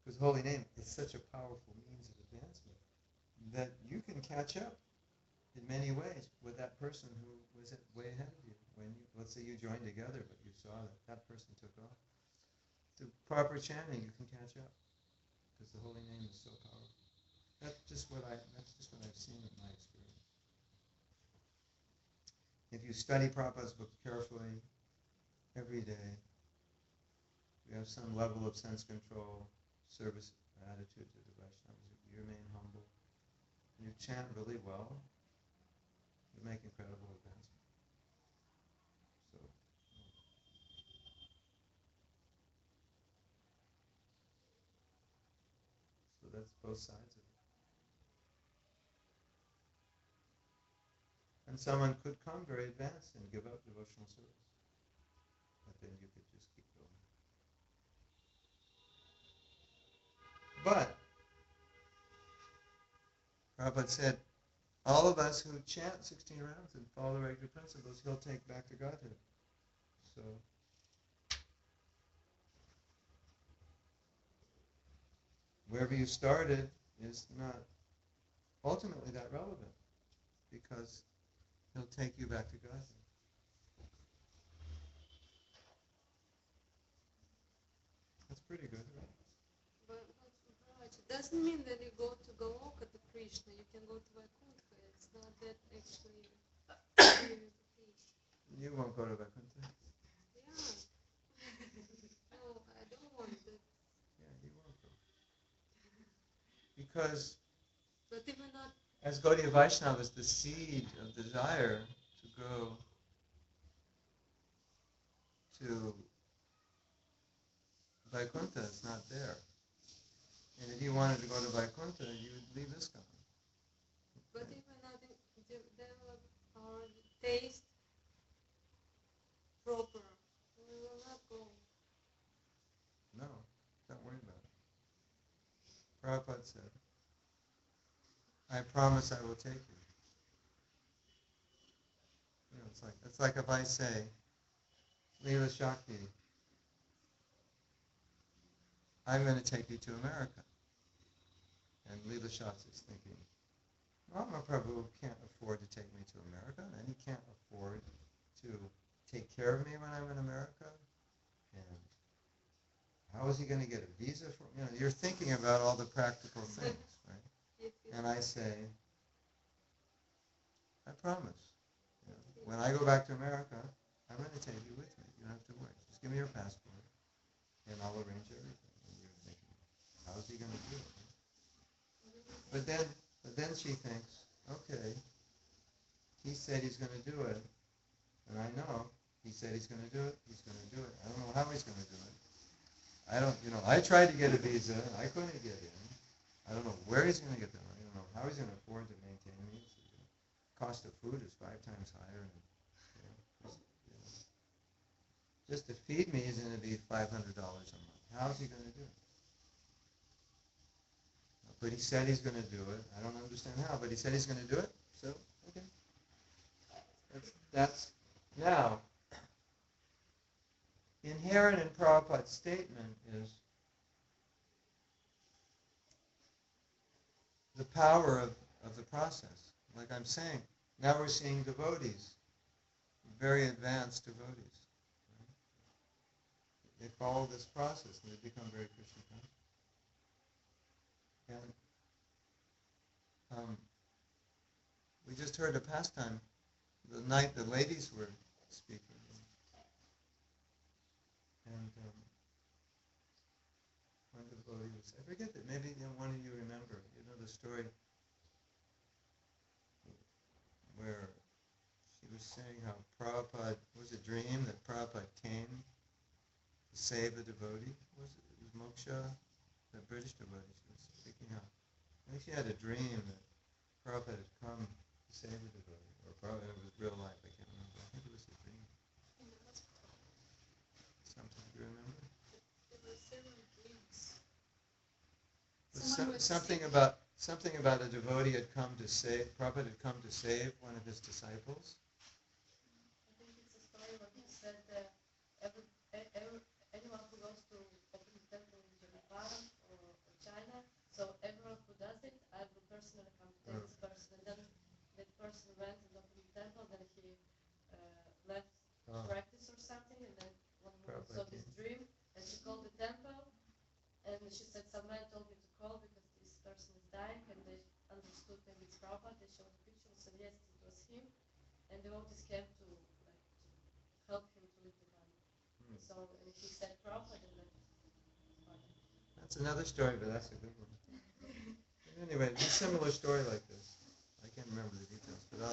Because holy name is such a powerful means of advancement that you can catch up in many ways with that person who was way ahead of you. When let's say you joined together, but you saw that person took off. Through proper chanting, you can catch up because the holy name is so powerful. That's just what I've seen in my experience. If you study Prabhupada's books carefully every day, you have some level of sense control, service attitude to the Vaishnavas, you remain humble, and you chant really well, you make incredible advancement. So that's both sides of it. And someone could come very advanced and give up devotional service. But then you could just keep going. But Prabhupada said, all of us who chant 16 rounds and follow the regular principles, he'll take back to Godhead. So wherever you started is not ultimately that relevant because he'll take you back to Godhead. That's pretty good, right? But it doesn't mean that you go to Goloka to Krishna. You can go to Vaikuntha. It's not that actually. You won't go to Vaikuntha. Yeah. No, I don't want that. Yeah, you won't go. Because but even not. As Gaudiya Vaishnavas, the seed of desire to go to Vaikuntha is not there. And if you wanted to go to Vaikuntha, you would leave ISKCON. But if we not develop our taste proper, we will not go. No, don't worry about it. Prabhupada said, I promise I will take you. It's like if I say, Leela Shakti, I'm going to take you to America. And Leela Shakti is thinking, Mahaprabhu can't afford to take me to America, and he can't afford to take care of me when I'm in America. And how is he going to get a visa for me? You're thinking about all the practical things, right? And I say, I promise. When I go back to America, I'm going to take you with me. You don't have to worry. Just give me your passport, and I'll arrange everything. And you're thinking, how is he going to do it? But then she thinks, okay, he said he's going to do it, and I know he said he's going to do it. He's going to do it. I don't know how he's going to do it. I don't, I tried to get a visa, and I couldn't get in. I don't know where he's going to get the money. I don't know how he's going to afford to maintain me. Cost of food is 5 times higher. And, just to feed me is going to be $500 a month. How's he going to do it? But he said he's going to do it. I don't understand how, but he said he's going to do it. So, okay. That's now, inherent in Prabhupada's statement is the power of the process. Like I'm saying, now we're seeing devotees, very advanced devotees. Right? They follow this process and they become very Krishna conscious. And we just heard a pastime the night the ladies were speaking. And one devotee was, I forget that, maybe one of you remember, the story where she was saying how Prabhupada, was a dream that Prabhupada came to save a devotee. Was it Moksha, the British devotee she was speaking of. I think she had a dream that Prabhupada had come to save a devotee, or probably it was real life, I can't remember. I think it was a dream. Something, do you remember? There were several dreams. Something about a devotee had come to save, Prabhupada had come to save one of his disciples. I think it's a story where he said anyone who goes to open the temple in Japan or China, so everyone who does it, I will personally come to take this person. And then that person went and opened the temple, then he left practice or something, and then one woman saw this dream, and she called the temple, and she said, some man told me to call because this person is dying, and they understood maybe it's Prabhupada. They showed the picture and said, yes, it was him, and the devotees came to help him to live the body. So he said Prabhupada, and then that's another story, but that's a good one. Anyway, it's a similar story like this. I can't remember the details, but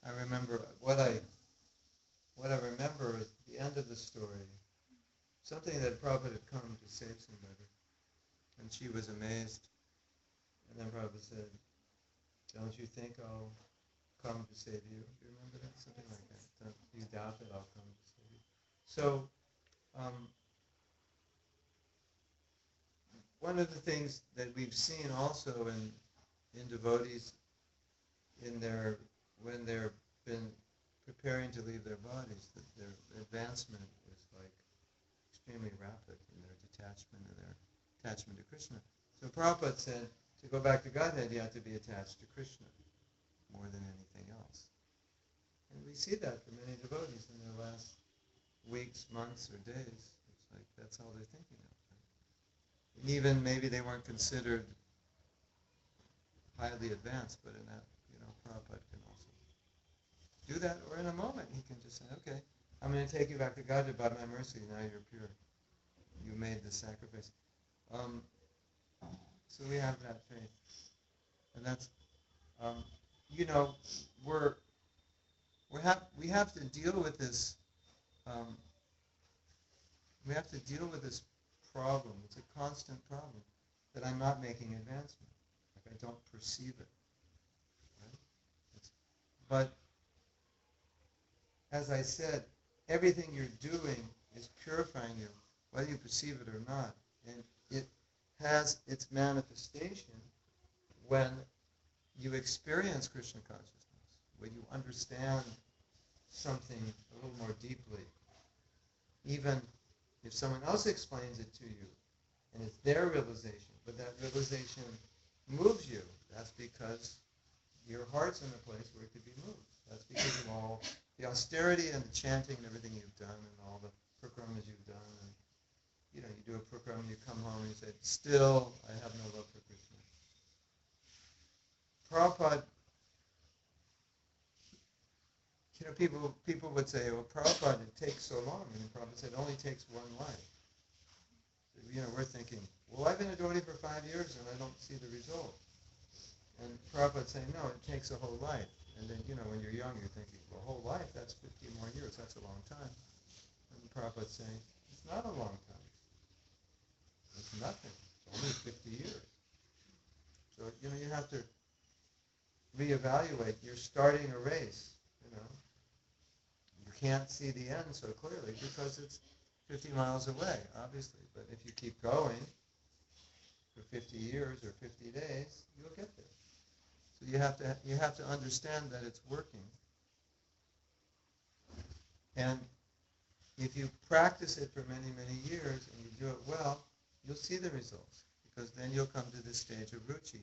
I remember what I remember is the end of the story. Something that Prabhupada had come to save somebody, and she was amazed. And then Prabhupada said, "Don't you think I'll come to save you?" Do you remember that? Something like that. Don't you doubt that I'll come to save you? So, one of the things that we've seen also in devotees when they're been preparing to leave their bodies, that their advancement is like extremely rapid in their detachment and their attachment to Krishna. So Prabhupada said, to go back to Godhead, you have to be attached to Krishna more than anything else. And we see that for many devotees in their last weeks, months, or days. It's like that's all they're thinking of. Right? And even maybe they weren't considered highly advanced, but in that, Prabhupada can also do that. Or in a moment, he can just say, okay, I'm going to take you back to Godhead by my mercy. Now you're pure. You made the sacrifice. So we have that faith. And that's, we have to deal with this. We have to deal with this problem. It's a constant problem that I'm not making advancement. Like I don't perceive it. Right? But as I said, everything you're doing is purifying you, whether you perceive it or not. And it has its manifestation when you experience Krishna consciousness, when you understand something a little more deeply. Even if someone else explains it to you, and it's their realization, but that realization moves you, that's because your heart's in a place where it could be moved. That's because of all the austerity and the chanting and everything you've done and all the prakrimas you've done. And, you do a prakrama, you come home and you say, still, I have no love for Krishna. Prabhupada, people would say, well, Prabhupada, it takes so long. And Prabhupada said, it only takes one life. We're thinking, well, I've been a devotee for 5 years and I don't see the result. And Prabhupada's saying, no, it takes a whole life. And then, when you're young, you're thinking, well, a whole life, that's 50 more years, that's a long time. And Prabhupada's saying, it's not a long time. It's nothing. It's only 50 years. So, you have to reevaluate. You're starting a race, You can't see the end so clearly because it's 50 miles away, obviously. But if you keep going for 50 years or 50 days, you'll get there. So you have to understand that it's working. And if you practice it for many, many years and you do it well, you'll see the results. Because then you'll come to this stage of ruchi.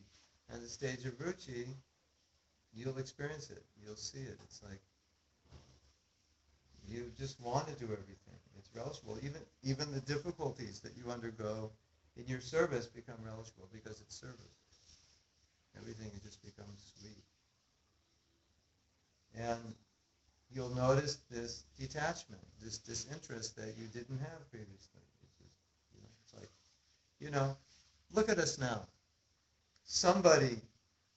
And the stage of ruchi, you'll experience it. You'll see it. It's like you just want to do everything. It's relishable. Even the difficulties that you undergo in your service become relishable because it's service. Everything just becomes sweet. And you'll notice this detachment, this disinterest that you didn't have previously. It's like, look at us now. Somebody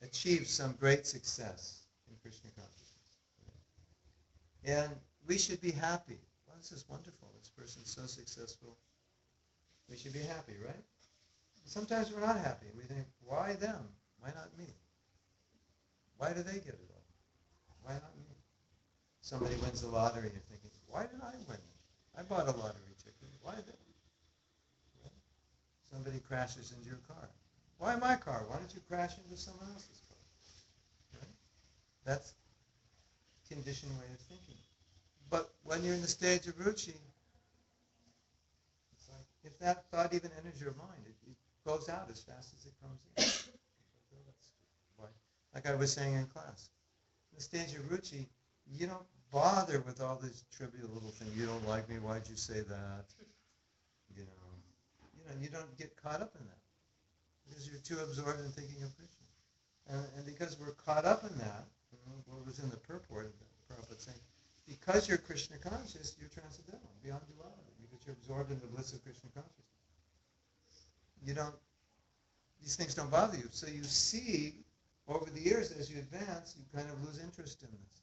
achieved some great success in Krishna consciousness. And we should be happy. Well, this is wonderful. This person's so successful. We should be happy, right? Sometimes we're not happy. We think, why them? Why not me? Why do they get it all? Why not me? Somebody wins the lottery, you're thinking, why did I win it? I bought a lottery ticket. Why did? Right? Somebody crashes into your car. Why my car? Why don't you crash into someone else's car? Right? That's conditioned way of thinking. But when you're in the stage of ruchi, it's like if that thought even enters your mind, it goes out as fast as it comes in. Like I was saying in class, in the stage of ruchi, you don't bother with all these trivial little things. You don't like me, why'd you say that? You don't get caught up in that because you're too absorbed in thinking of Krishna. And because we're caught up in that, what was in the purport of the Prabhupada saying, because you're Krishna conscious, you're transcendental, beyond duality, because you're absorbed in the bliss of Krishna consciousness. These things don't bother you. So you see, over the years, as you advance, you kind of lose interest in this.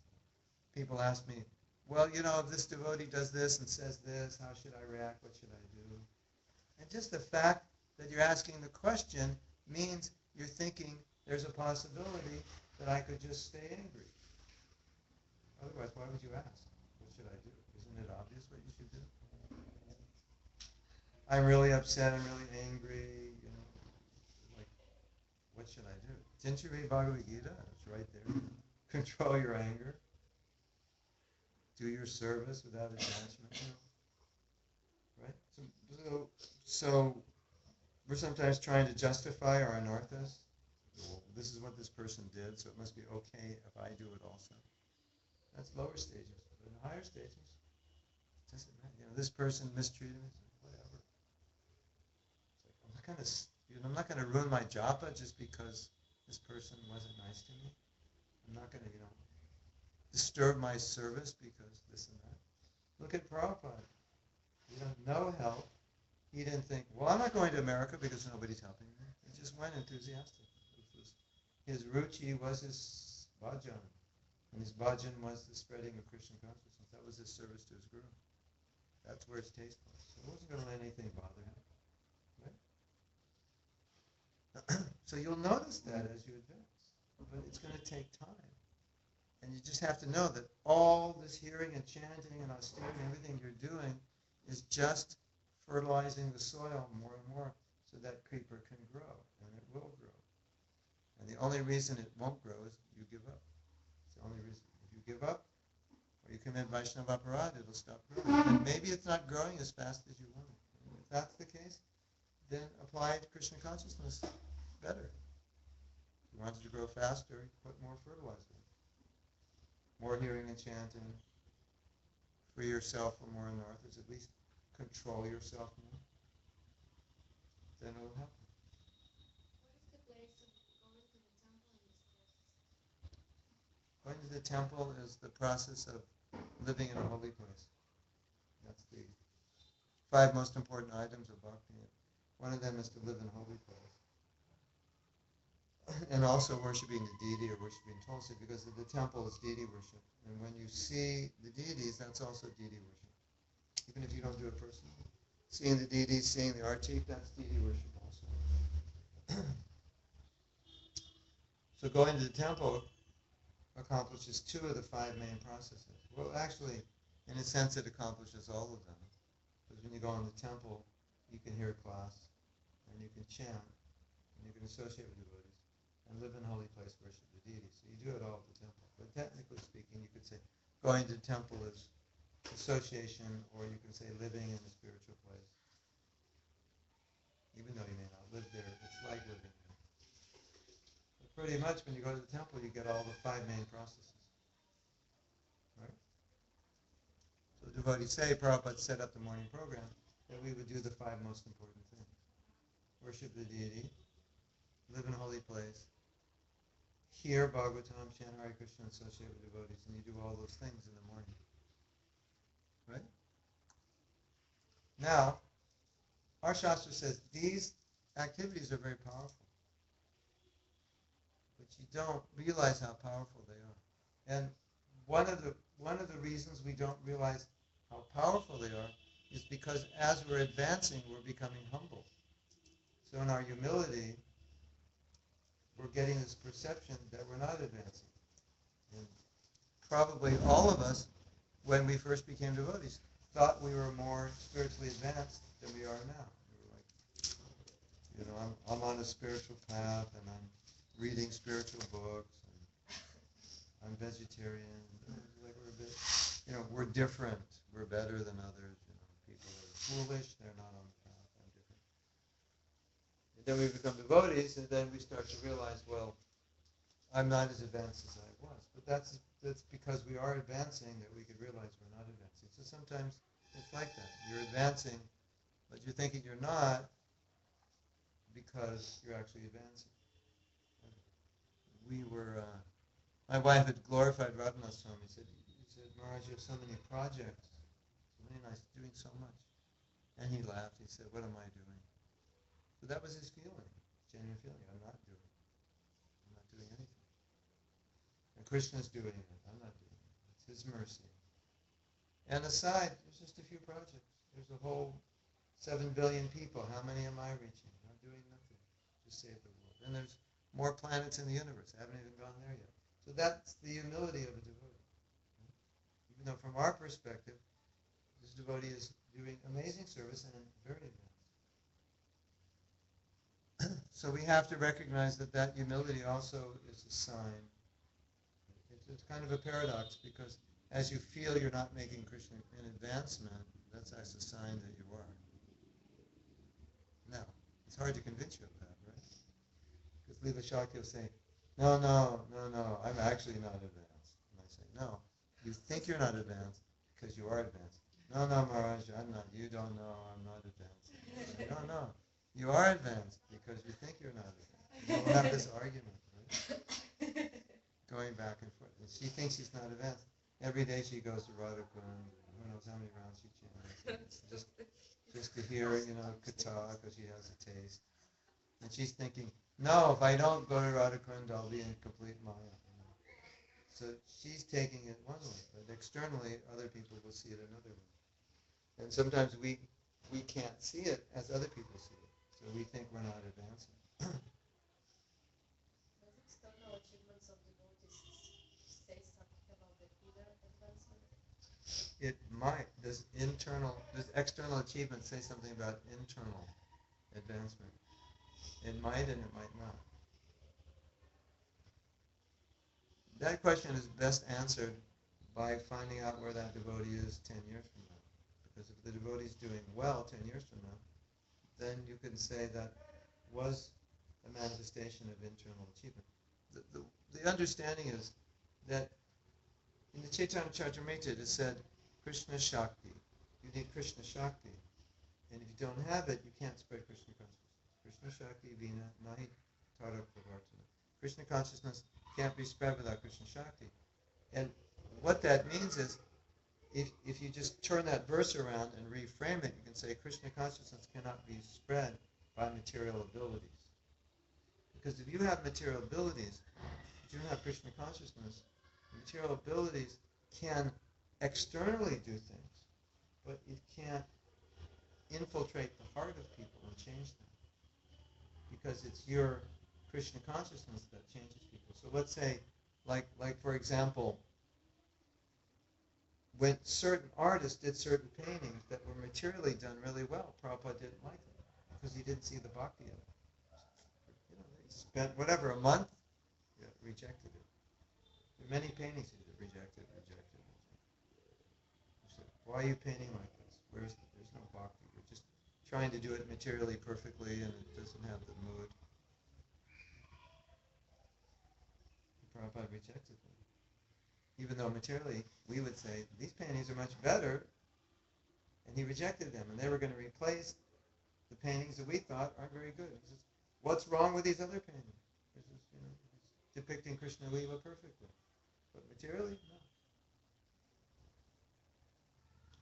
People ask me, well, if this devotee does this and says this, how should I react? What should I do? And just the fact that you're asking the question means you're thinking there's a possibility that I could just stay angry. Otherwise, why would you ask? What should I do? Isn't it obvious what you should do? I'm really upset. I'm really angry. Like, what should I do? Didn't you read Bhagavad Gita? It's right there. Control your anger. Do your service without attachment. Right? So we're sometimes trying to justify our anarthas. Well, this is what this person did, so it must be okay if I do it also. That's lower stages. But in the higher stages, it doesn't matter. This person mistreated me, whatever. It's like, I'm not going to ruin my japa just because this person wasn't nice to me. I'm not going to, disturb my service because this and that. Look at Prabhupada. No help. He didn't think, well, I'm not going to America because nobody's helping me. He just went enthusiastic. His ruchi was his bhajan. And his bhajan was the spreading of Krishna consciousness. That was his service to his guru. That's where his taste was. So he wasn't going to let anything bother him. Right? So you'll notice that as you advance. But it's going to take time. And you just have to know that all this hearing and chanting and austerity and everything you're doing is just fertilizing the soil more and more so that creeper can grow, and it will grow. And the only reason it won't grow is you give up. It's the only reason. If you give up, or you commit Vaishnava aparadha, it'll stop growing. And maybe it's not growing as fast as you want it. And if that's the case, then apply Krishna consciousness better. If you want it to grow faster, put more fertilizer. More hearing and chanting. Free yourself from more anarthas. At least control yourself more. Then it will happen. What is the place of going to the temple in this process? Going to the temple is the process of living in a holy place. That's the 5 most important items of bhakti. One of them is to live in a holy place. And also worshiping the deity or worshiping Tulsi, because the temple is deity worship. And when you see the deities, that's also deity worship. Even if you don't do it personally. seeing the deity, seeing the artik, that's deity worship also. So going to the temple accomplishes two of the five main processes. Well, actually, in a sense, it accomplishes all of them. Because when you go in the temple, you can hear class, and you can chant, and you can associate with devotees, and live in a holy place, worship the deity. So you do it all at the temple. But technically speaking, you could say going to the temple is association, or you can say living in a spiritual place. Even though you may not live there, it's like living there. But pretty much when you go to the temple, you get all the five main processes. Right? So the devotees say, Prabhupada set up the morning program, that we would do the five most important things. Worship the deity, live in a holy place, hear Bhagavatam, chant Hare Krishna, associate with devotees, and you do all those things in the morning. Right? Now, our Shastra says these activities are very powerful, but you don't realize how powerful they are. And one of the reasons we don't realize how powerful they are is because as we're advancing, we're becoming humble. So in our humility, we're getting this perception that we're not advancing. And probably all of us, when we first became devotees, thought we were more spiritually advanced than we are now. We were like, I'm on a spiritual path, and I'm reading spiritual books, and I'm vegetarian. Like we're a bit, we're different. We're better than others. People are foolish. They're not on the path. I'm different. And then we become devotees, and then we start to realize, well, I'm not as advanced as I was. But that's because we are advancing that we could realize we're not advancing. So sometimes it's like that. You're advancing, but you're thinking you're not because you're actually advancing. My wife had glorified Radhanath Swami. He said, Maharaj, you have so many projects, so many nice, doing so much. And he laughed. He said, what am I doing? So that was his feeling, genuine feeling. I'm not doing anything. And Krishna's doing it. I'm not doing it. It's his mercy. And aside, there's just a few projects. There's a whole 7 billion people. How many am I reaching? I'm doing nothing to save the world. And there's more planets in the universe. I haven't even gone there yet. So that's the humility of a devotee. Even though from our perspective, this devotee is doing amazing service and very advanced. So we have to recognize that humility also is a sign. It's kind of a paradox because as you feel you're not making Krishna an advancement, that's a sign that you are. Now, it's hard to convince you of that, right? Because Lila Shakti will say, no, I'm actually not advanced. And I say, no, you think you're not advanced because you are advanced. No, Maharaj, I'm not. You don't know I'm not advanced. Say, no, you are advanced because you think you're not advanced. And we'll have this argument, right? Going back and forth. And she thinks she's not advanced. Every day she goes to Radhakund. Who knows how many rounds she chants. Just to hear, katha, because she has a taste. And she's thinking, no, if I don't go to Radhakund, I'll be in complete maya. So she's taking it one way, but externally, other people will see it another way. And sometimes we can't see it as other people see it. So we think we're not advancing. Does external achievements of devotees say something about the inner advancement? It might. Does external achievement say something about internal advancement? It might and it might not. That question is best answered by finding out where that devotee is 10 years from now. Because if the devotee is doing well 10 years from now, then you can say that was a manifestation of internal achievement. The understanding is that in the Chaitanya Charitamrita it is said, Krishna Shakti. You need Krishna Shakti. And if you don't have it, you can't spread Krishna consciousness. Krishna Shakti vina nahi tara pravartana. Krishna consciousness can't be spread without Krishna Shakti. And what that means is, if you just turn that verse around and reframe it, you can say Krishna consciousness cannot be spread by material abilities. Because if you have material abilities, but you don't have Krishna consciousness, material abilities can externally do things, but it can't infiltrate the heart of people and change them. Because it's your Krishna consciousness that changes people. So let's say, like for example, when certain artists did certain paintings that were materially done really well, Prabhupada didn't like them because he didn't see the bhakti in it. You know, they spent whatever, a month, rejected it. There are many paintings he did, rejected. He said, why are you painting like this? There's no bhakti. You're just trying to do it materially perfectly and it doesn't have the mood. Prabhupada rejected them. Even though materially we would say, these paintings are much better, and he rejected them, and they were going to replace the paintings that we thought aren't very good. He says, what's wrong with these other paintings? This is, it's depicting Krishna Lila perfectly. But materially,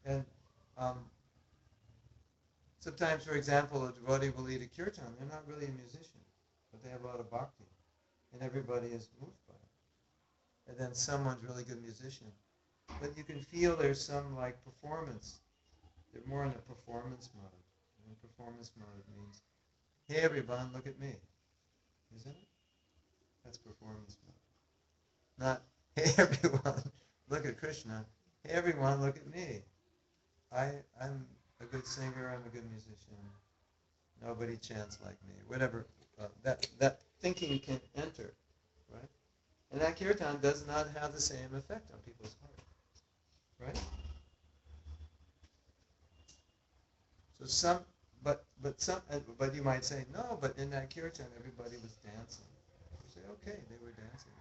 no. And sometimes, for example, a devotee will lead a kirtan. They're not really a musician, but they have a lot of bhakti, and everybody is moved by it. And then someone's really good musician. But you can feel there's some like performance. They're more in a performance mode. And performance mode means, hey everyone, look at me. Isn't it? That's performance mode. Not, hey everyone, look at Krishna. Hey everyone, look at me. I'm a good singer, I'm a good musician. Nobody chants like me. Whatever. That thinking can enter, right? And that kirtan does not have the same effect on people's heart. Right? So but you might say, no, but in that kirtan everybody was dancing. You say, okay, they were dancing.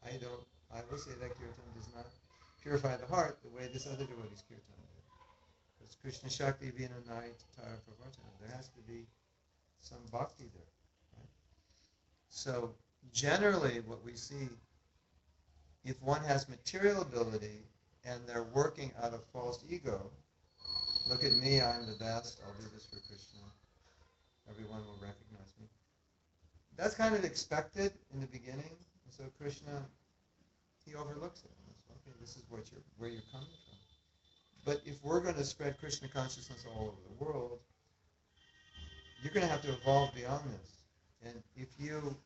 I will say that kirtan does not purify the heart the way this other devotee's kirtan did. Because Krishna Shakti Vinanai Tara Pravartana, there has to be some bhakti there. Right? So generally what we see, if one has material ability and they're working out of false ego, look at me, I'm the best, I'll do this for Krishna, everyone will recognize me. That's kind of expected in the beginning, and so Krishna, he overlooks it. Okay, this is where you're coming from. But if we're going to spread Krishna consciousness all over the world, you're going to have to evolve beyond this. And if you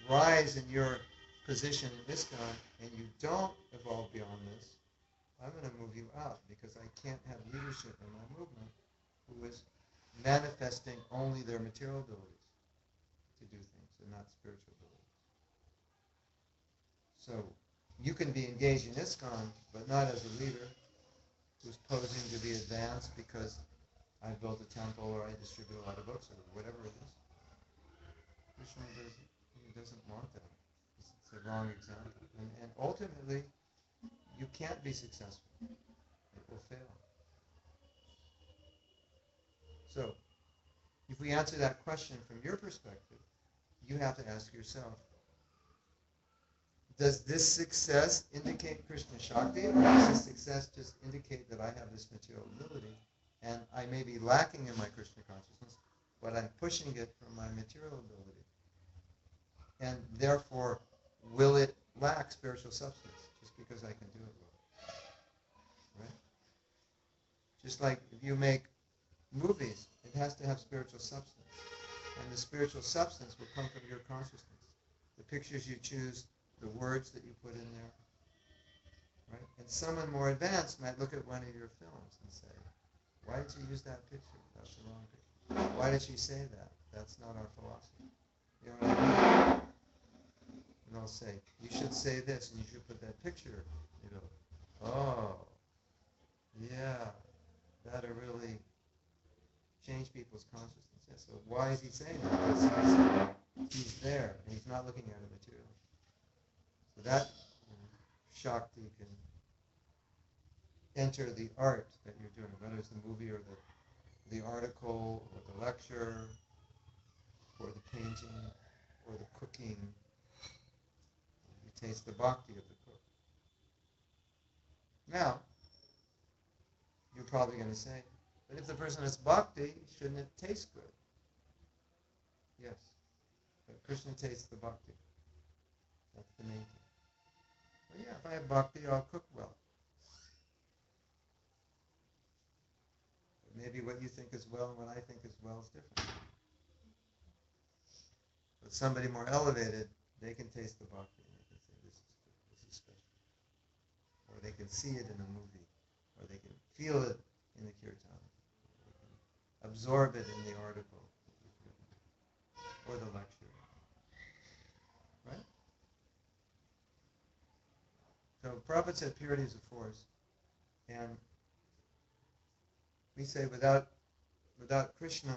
rise in your position in ISKCON and you don't evolve beyond this, I'm going to move you out because I can't have leadership in my movement who is manifesting only their material abilities to do things and not spiritual abilities. So you can be engaged in ISKCON, but not as a leader who's posing to be advanced because I built a temple or I distribute a lot of books or whatever it is. Krishna doesn't want that. It's a wrong example. And ultimately, you can't be successful. It will fail. So, if we answer that question from your perspective, you have to ask yourself, does this success indicate Krishna Shakti, or does this success just indicate that I have this material ability, and I may be lacking in my Krishna consciousness, but I'm pushing it from my material ability? And therefore, will it lack spiritual substance just because I can do it well? Right? Just like if you make movies, it has to have spiritual substance. And the spiritual substance will come from your consciousness. The pictures you choose, the words that you put in there. Right? And someone more advanced might look at one of your films and say, why did you use that picture? That's the wrong picture. Why did you say that? That's not our philosophy. You know what I mean? And they'll say, you should say this, and you should put that picture. You go, oh, yeah, that'll really change people's consciousness. Yeah, so why is he saying that? Because he's there, and he's not looking at it materially. So that Shakti can enter the art that you're doing, whether it's the movie or the article or the lecture or the painting or the cooking. You taste the bhakti of the cook. Now, you're probably going to say, but if the person has bhakti, shouldn't it taste good? Yes. But Krishna tastes the bhakti. That's the main thing. Well, yeah, if I have bhakti, I'll cook well. But maybe what you think is well and what I think is well is different. But somebody more elevated, they can taste the bhakti and they can say, this is good, this is special. Or they can see it in a movie, or they can feel it in the kirtan, or they can absorb it in the article, or the lecture. Right? So Prabhupada said purity is a force, and we say without Krishna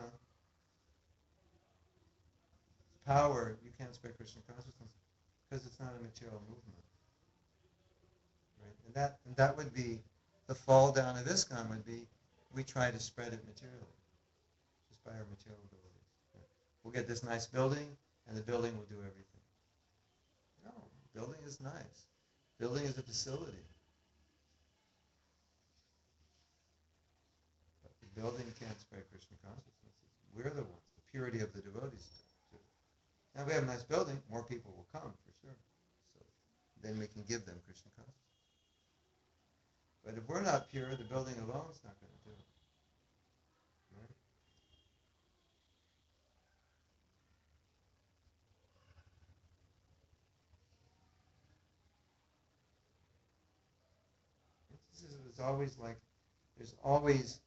power, you can't spread Krishna consciousness because it's not a material movement, right? And that would be the fall down of ISKCON would be we try to spread it materially, just by our material abilities. Right? We'll get this nice building, and the building will do everything. No, building is nice. Building is a facility. But the building can't spread Krishna consciousness. We're the ones, the purity of the devotees do. Now, if we have a nice building, more people will come, for sure. So then we can give them Krishna consciousness. But if we're not pure, the building alone is not going to do it. Right? It's always like, there's always,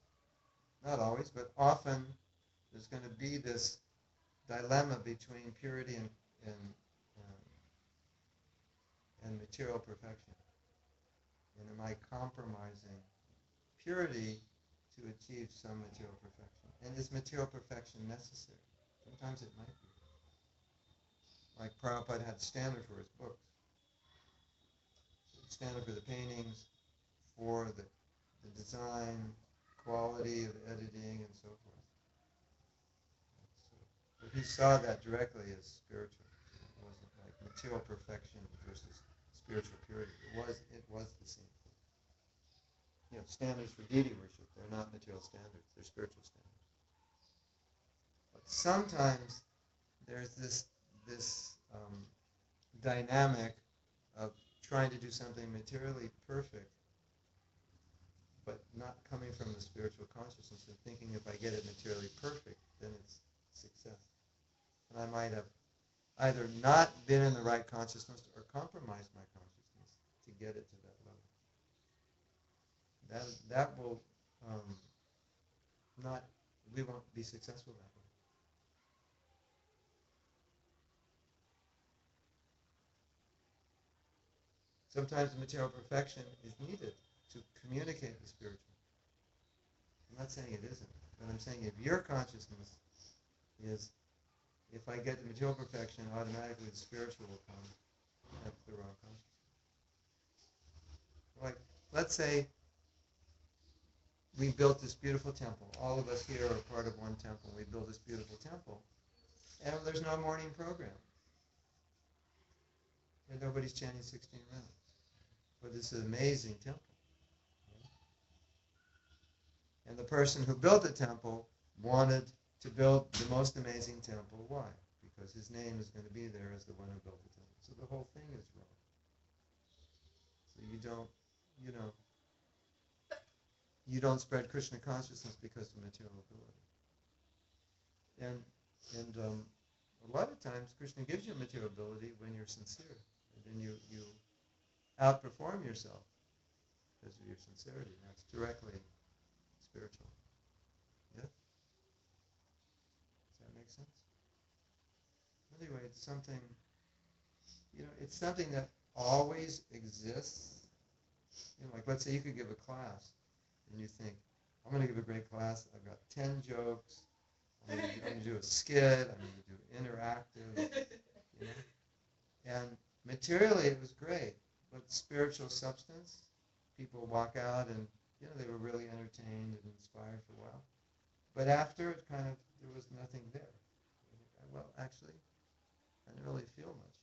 not always, but often, there's going to be this dilemma between purity and material perfection. And am I compromising purity to achieve some material perfection? And is material perfection necessary? Sometimes it might be. Like Prabhupada had standard for his books. Standard for the paintings, for the design, quality of editing, and so forth. But he saw that directly as spiritual. It wasn't like material perfection versus spiritual purity. It was the same thing. You know, standards for deity worship, they're not material standards, they're spiritual standards. But sometimes there's this dynamic of trying to do something materially perfect, but not coming from the spiritual consciousness and thinking if I get it materially perfect, then it's success. And I might have either not been in the right consciousness or compromised my consciousness to get it to that level. That will not, we won't be successful that way. Sometimes material perfection is needed to communicate the spiritual. I'm not saying it isn't, but I'm saying if your consciousness is, if I get the material perfection, automatically the spiritual will come. That's the wrong consciousness. Like, let's say we built this beautiful temple. All of us here are part of one temple. We built this beautiful temple, and there's no morning program. And nobody's chanting 16 rounds. But it's an amazing temple. And the person who built the temple wanted to build the most amazing temple. Why? Because his name is going to be there as the one who built the temple. So the whole thing is wrong. So you don't spread Krishna consciousness because of material ability. And a lot of times Krishna gives you material ability when you're sincere. And then you outperform yourself because of your sincerity. That's directly spiritual. Yeah? Does that make sense? Anyway, it's something, it's something that always exists. Like let's say you could give a class and you think, I'm going to give a great class. I've got 10 jokes. I'm going to do a skit. I'm going to do interactive. And materially it was great, but spiritual substance, people walk out and they were really entertained and inspired for a while. But after it there was nothing there. Well, actually, I didn't really feel much.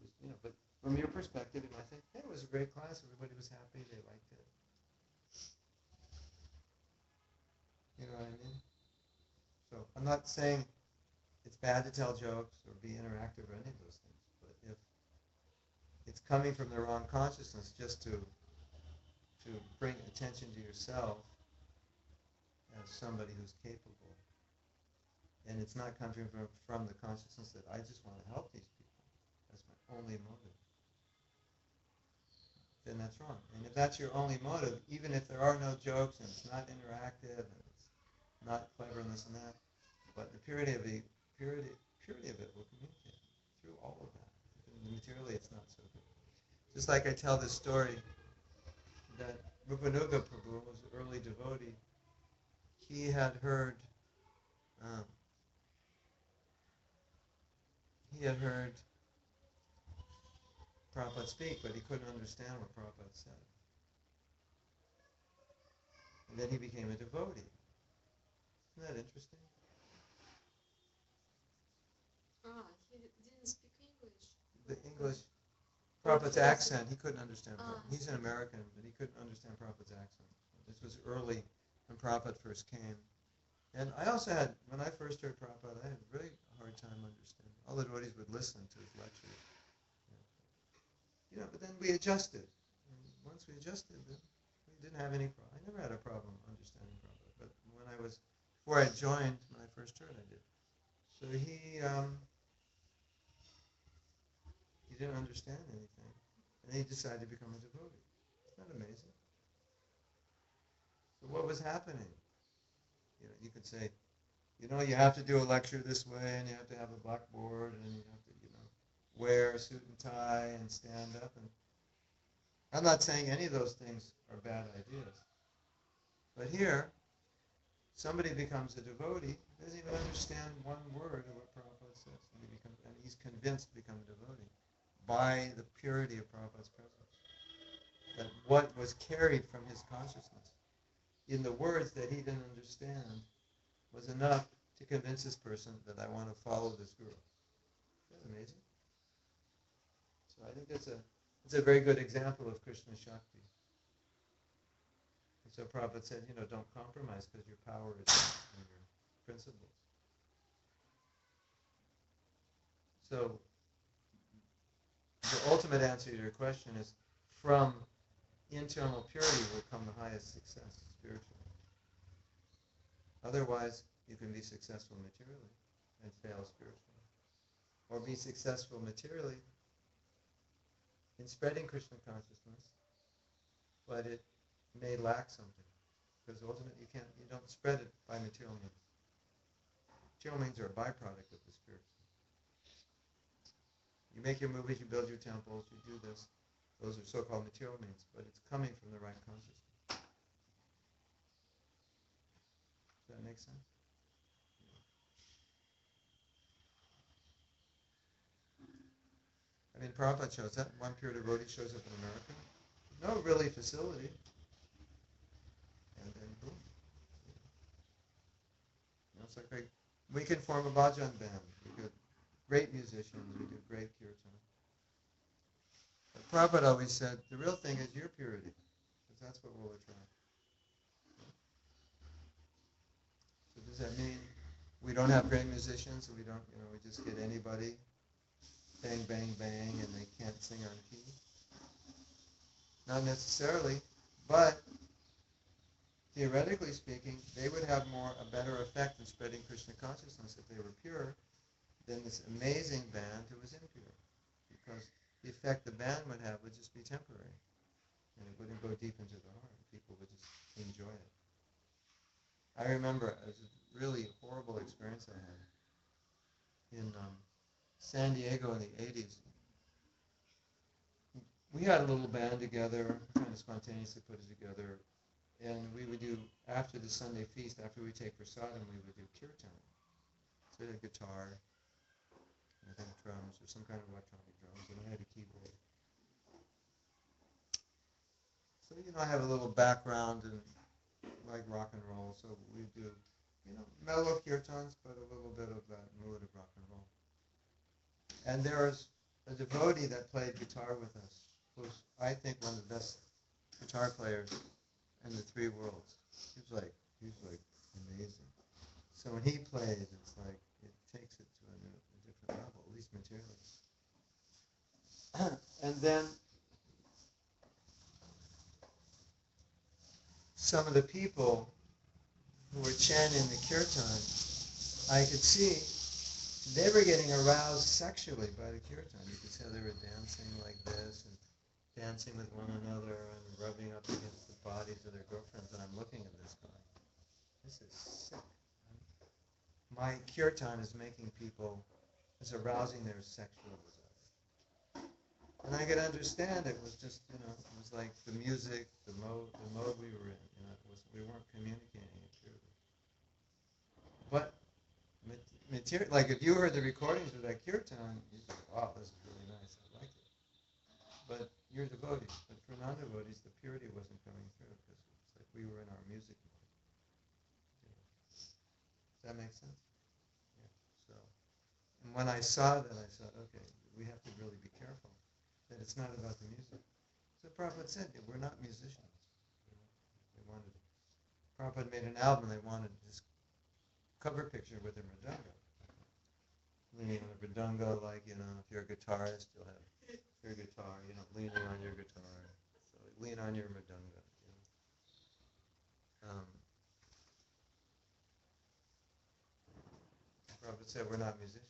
It was, but from your perspective, you might think, hey, it was a great class. Everybody was happy. They liked it. You know what I mean? So I'm not saying it's bad to tell jokes or be interactive or any of those things. But if it's coming from the wrong consciousness just to bring attention to yourself as somebody who's capable, and it's not coming from the consciousness that I just want to help these people, that's my only motive, then that's wrong. And if that's your only motive, even if there are no jokes and it's not interactive and it's not clever and this and that, but the purity of it will communicate through all of that. And materially, it's not so good. Just like I tell this story that Rupanuga Prabhu was an early devotee. He had heard um, Prabhupada speak, but he couldn't understand what Prabhupada said. And then he became a devotee. Isn't that interesting? He didn't speak English. The English, Prabhupada's accent, he couldn't understand. He's an American, but he couldn't understand Prabhupada's accent. This was early when Prabhupada first came. And I also had, when I first heard Prabhupada, I had a really hard time understanding. All the devotees would listen to his lectures. But then we adjusted. And once we adjusted, then we didn't have any problem. I never had a problem understanding Prabhupada. But before I joined, when I first heard, I did. So he didn't understand anything. And then he decided to become a devotee. Isn't that amazing? So what was happening? You could say, you have to do a lecture this way, and you have to have a blackboard, and you have to, wear a suit and tie and stand up. And I'm not saying any of those things are bad ideas. But here, somebody becomes a devotee, doesn't even understand one word of what Prabhupada says, and he's convinced to become a devotee by the purity of Prabhupada's presence. That what was carried from his consciousness in the words that he didn't understand was enough to convince this person that I want to follow this guru. Isn't that amazing? So I think it's a very good example of Krishna Shakti. And so Prabhupada said, don't compromise because your power is in your principles. So the ultimate answer to your question is from internal purity will come the highest success spiritually. Otherwise, you can be successful materially and fail spiritually. Or be successful materially in spreading Krishna consciousness, but it may lack something. Because ultimately you don't spread it by material means. Material means are a byproduct of the spiritual. You make your movies, you build your temples, you do this. Those are so-called material means, but it's coming from the right consciousness. Does that make sense? I mean, Prabhupada shows that. One pure devotee shows up in America. No really facility. And then boom. It's like we can form a bhajan band. We get great musicians. We do great kirtan. But Prabhupada always said, the real thing is your purity. Because that's what will attract. So does that mean we don't have great musicians? We don't, we just get anybody, bang, bang, bang, and they can't sing on key? Not necessarily, but theoretically speaking, they would have a better effect in spreading Krishna consciousness if they were pure than this amazing band who was impure. Because the effect the band would have would just be temporary. And it wouldn't go deep into the heart. People would just enjoy it. I remember it was a really horrible experience I had in San Diego in the 80s. We had a little band together, kind of spontaneously put it together, and we would do, after the Sunday feast, after we take prasadam, we would do kirtan. So we had a guitar, and I think drums, or some kind of electronic drums, and I had a keyboard. So, I have a little background in like rock and roll, so we do, mellow kirtans, but a little bit of that mood of rock and roll. And there was a devotee that played guitar with us, who's, I think, one of the best guitar players in the three worlds. He's like amazing. So when he plays, it's like it takes it to a different level, at least materially. And then some of the people who were chanting the kirtan, I could see they were getting aroused sexually by the kirtan. You could see how they were dancing like this and dancing with one another and rubbing up against the bodies of their girlfriends. And I'm looking at this going, this is sick. My kirtan is making people, is arousing their sexual desire. And I could understand it was just, it was like the music, the mode we were in. We weren't communicating it clearly. But material, like if you heard the recordings of that kirtan, you'd say, wow, this is really nice. I like it. But you're devotees. But for non-devotees, the purity wasn't coming through because it's like we were in our music mode. Does that make sense? Yeah. So, and when I saw that, I thought, okay, we have to really be careful that it's not about the music. So Prabhupada said, we're not musicians. They wanted, Prabhupada made an album. They wanted this cover picture with a mridanga, leaning on a mridanga, like if you're a guitarist, you'll have your guitar, leaning on your guitar. So lean on your mridanga. Prabhupada said we're not musicians.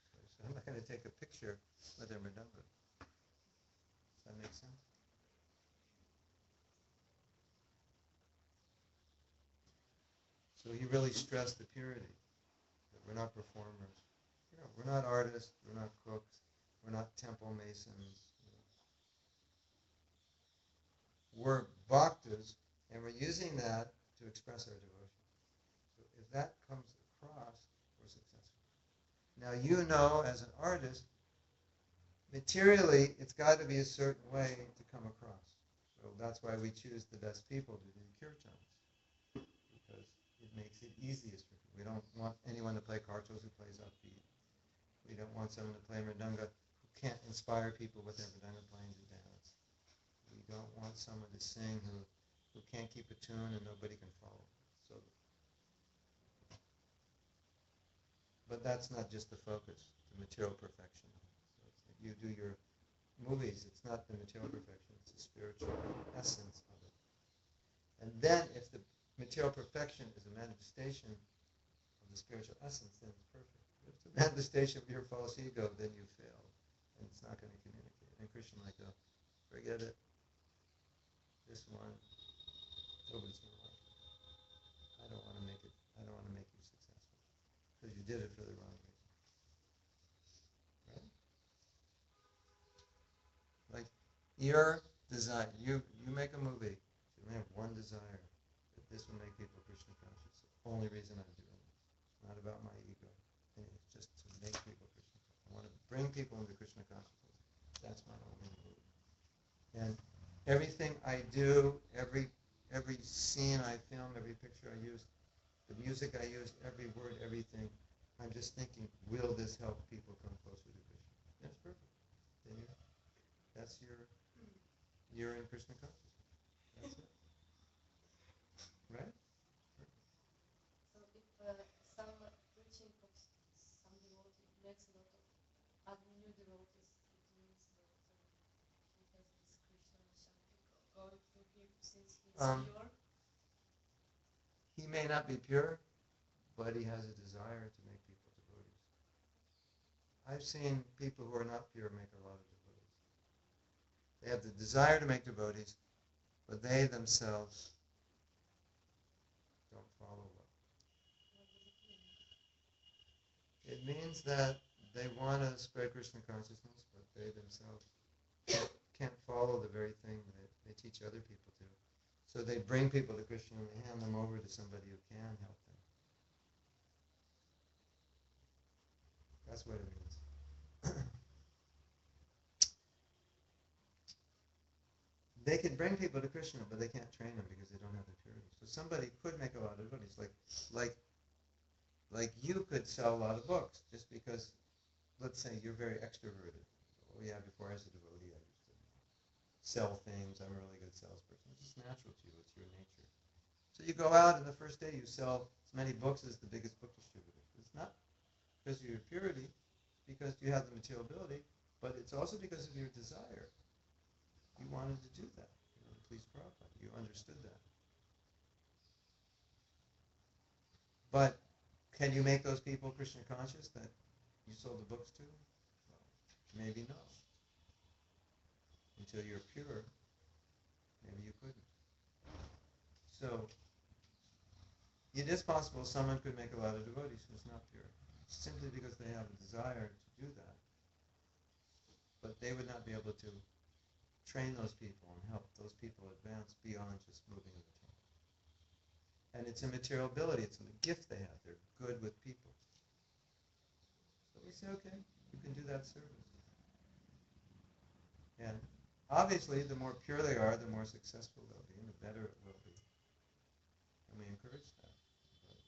So I'm not going to take a picture with a mridanga. Does that make sense? So he really stressed the purity. That we're not performers. We're not artists. We're not cooks. We're not temple masons. We're bhaktas, and we're using that to express our devotion. So if that comes across, we're successful. Now as an artist, materially, it's got to be a certain way to come across. So that's why we choose the best people to do kirtans, because it makes it easiest for people. We don't want anyone to play kartals who plays upbeat. We don't want someone to play mridanga who can't inspire people with their mridanga playing to dance. We don't want someone to sing who can't keep a tune and nobody can follow. So, but that's not just the focus, the material perfection. So if you do your movies, it's not the material perfection, it's the spiritual essence of it. And then if the material perfection is a manifestation of the spiritual essence, then it's perfect. If it's a manifestation of your false ego, then you fail. And it's not going to communicate. And Krishna might go, forget it. This one, nobody's going to like it. I don't want to make you successful. Because you did it for the wrong reason. Right? Like your desire, you make a movie, you only have one desire, that this will make people Krishna conscious. It's the only reason I'm doing this. It's not about my ego. It's just to make people Krishna conscious. I want to bring people into Krishna consciousness. That's my only movie. And everything I do, every scene I film, every picture I use, the music I use, every word, everything, I'm just thinking, will this help people come closer to Krishna? That's perfect. Then you're in Krishna consciousness. That's it. Right? So if some preaching of some devotee makes a lot of other new devotees, it means that he has this Krishna Shakti going through him since he's pure. He may not be pure, but he has a desire to make people devotees. I've seen people who are not pure make a lot of devotees. They have the desire to make devotees, but they themselves don't follow well. It means that they want to spread Krishna consciousness, but they themselves can't follow the very thing that they teach other people to. So they bring people to Krishna and they hand them over to somebody who can help them. That's what it means. They can bring people to Krishna, but they can't train them because they don't have the purity. So somebody could make a lot of devotees. Like you could sell a lot of books just because, let's say you're very extroverted. Oh yeah, before I was a devotee, I used to sell things. I'm a really good salesperson. It's just natural to you. It's your nature. So you go out and the first day you sell as many books as the biggest book distributor. It's not because of your purity, it's because you have the material ability, but it's also because of your desire. You wanted to do that. To please Prabhupada. You understood that. But can you make those people Krishna conscious that you sold the books to? Well, maybe no. Until you're pure, maybe you couldn't. So it is possible someone could make a lot of devotees who's not pure, simply because they have a desire to do that. But they would not be able to train those people and help those people advance beyond just moving in the temple. And it's a material ability, it's a gift they have. They're good with people. So we say, okay, you can do that service. And obviously, the more pure they are, the more successful they'll be, and the better it will be. And we encourage that. But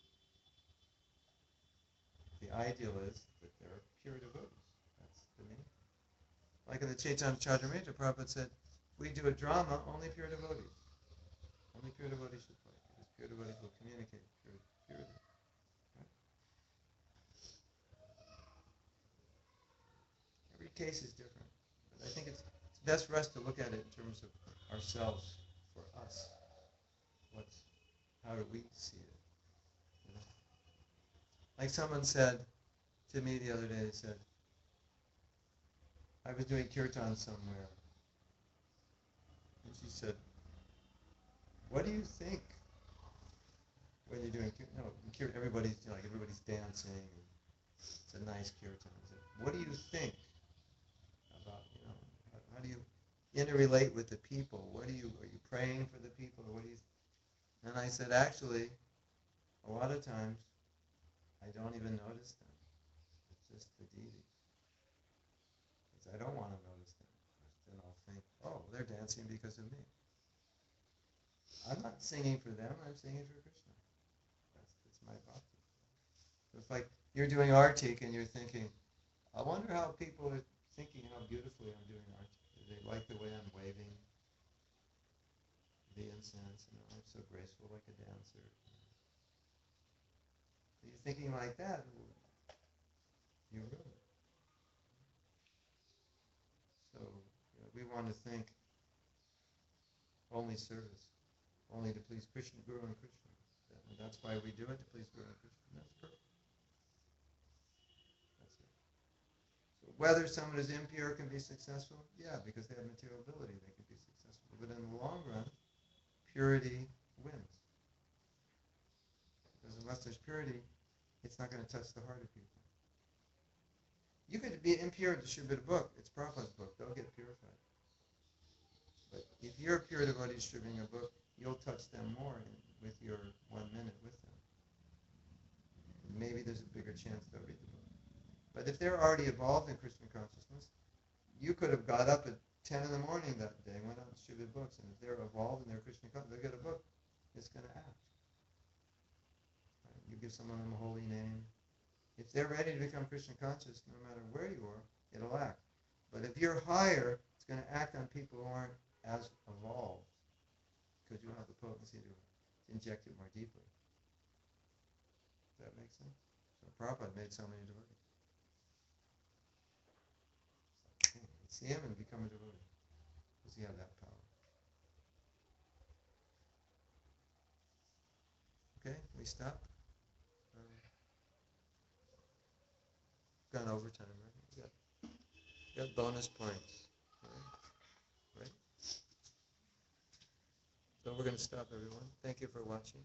the ideal is that they're pure devotees. That's the main thing. Like in the Chaitanya Charitamrita, Prabhupada said, we do a drama, only pure devotees. Only pure devotees should play, because pure devotees will communicate purity. Right? Every case is different. But I think it's best for us to look at it in terms of ourselves, for us. How do we see it? You know? Like someone said to me the other day, they said, I was doing kirtan somewhere, and she said, what do you think when you're doing kirtan? No, everybody's dancing, and it's a nice kirtan. I said, what do you think about, how do you interrelate with the people? Are you praying for the people, or what do you? And I said, actually, a lot of times, I don't even notice them. It's just the deity. Because I don't want to notice them. Then I'll think, oh, they're dancing because of me. I'm not singing for them, I'm singing for Krishna. That's my bhakti. So it's like you're doing artik and you're thinking, I wonder how people are thinking how beautifully I'm doing artik. Do they like the way I'm waving the incense? I'm so graceful like a dancer. So you're thinking like that, you ruin it. So we want to think only service, only to please Krishna, Guru, and Krishna. And that's why we do it, to please Guru and Krishna. And that's perfect. That's it. So whether someone is impure can be successful, yeah, because they have material ability, they can be successful. But in the long run, purity wins. Because unless there's purity, it's not going to touch the heart of people. You could be impure to distribute a book. It's Prabhupada's book. They'll get purified. But if you're a pure devotee distributing a book, you'll touch them more with your 1 minute with them. Maybe there's a bigger chance they'll read the book. But if they're already evolved in Krishna consciousness, you could have got up at 10 in the morning that day and went out and distributed books. And if they're evolved in their Krishna consciousness, they'll get a book. It's going to act. Right? You give someone a holy name. If they're ready to become Krishna conscious, no matter where you are, it'll act. But if you're higher, it's going to act on people who aren't as evolved, because you have the potency to inject it more deeply. Does that make sense? So Prabhupada made so many devotees. See him and become a devotee, because he had that power. Okay, we stop. Gone overtime, right? We got bonus points. Right? So we're going to stop, everyone. Thank you for watching.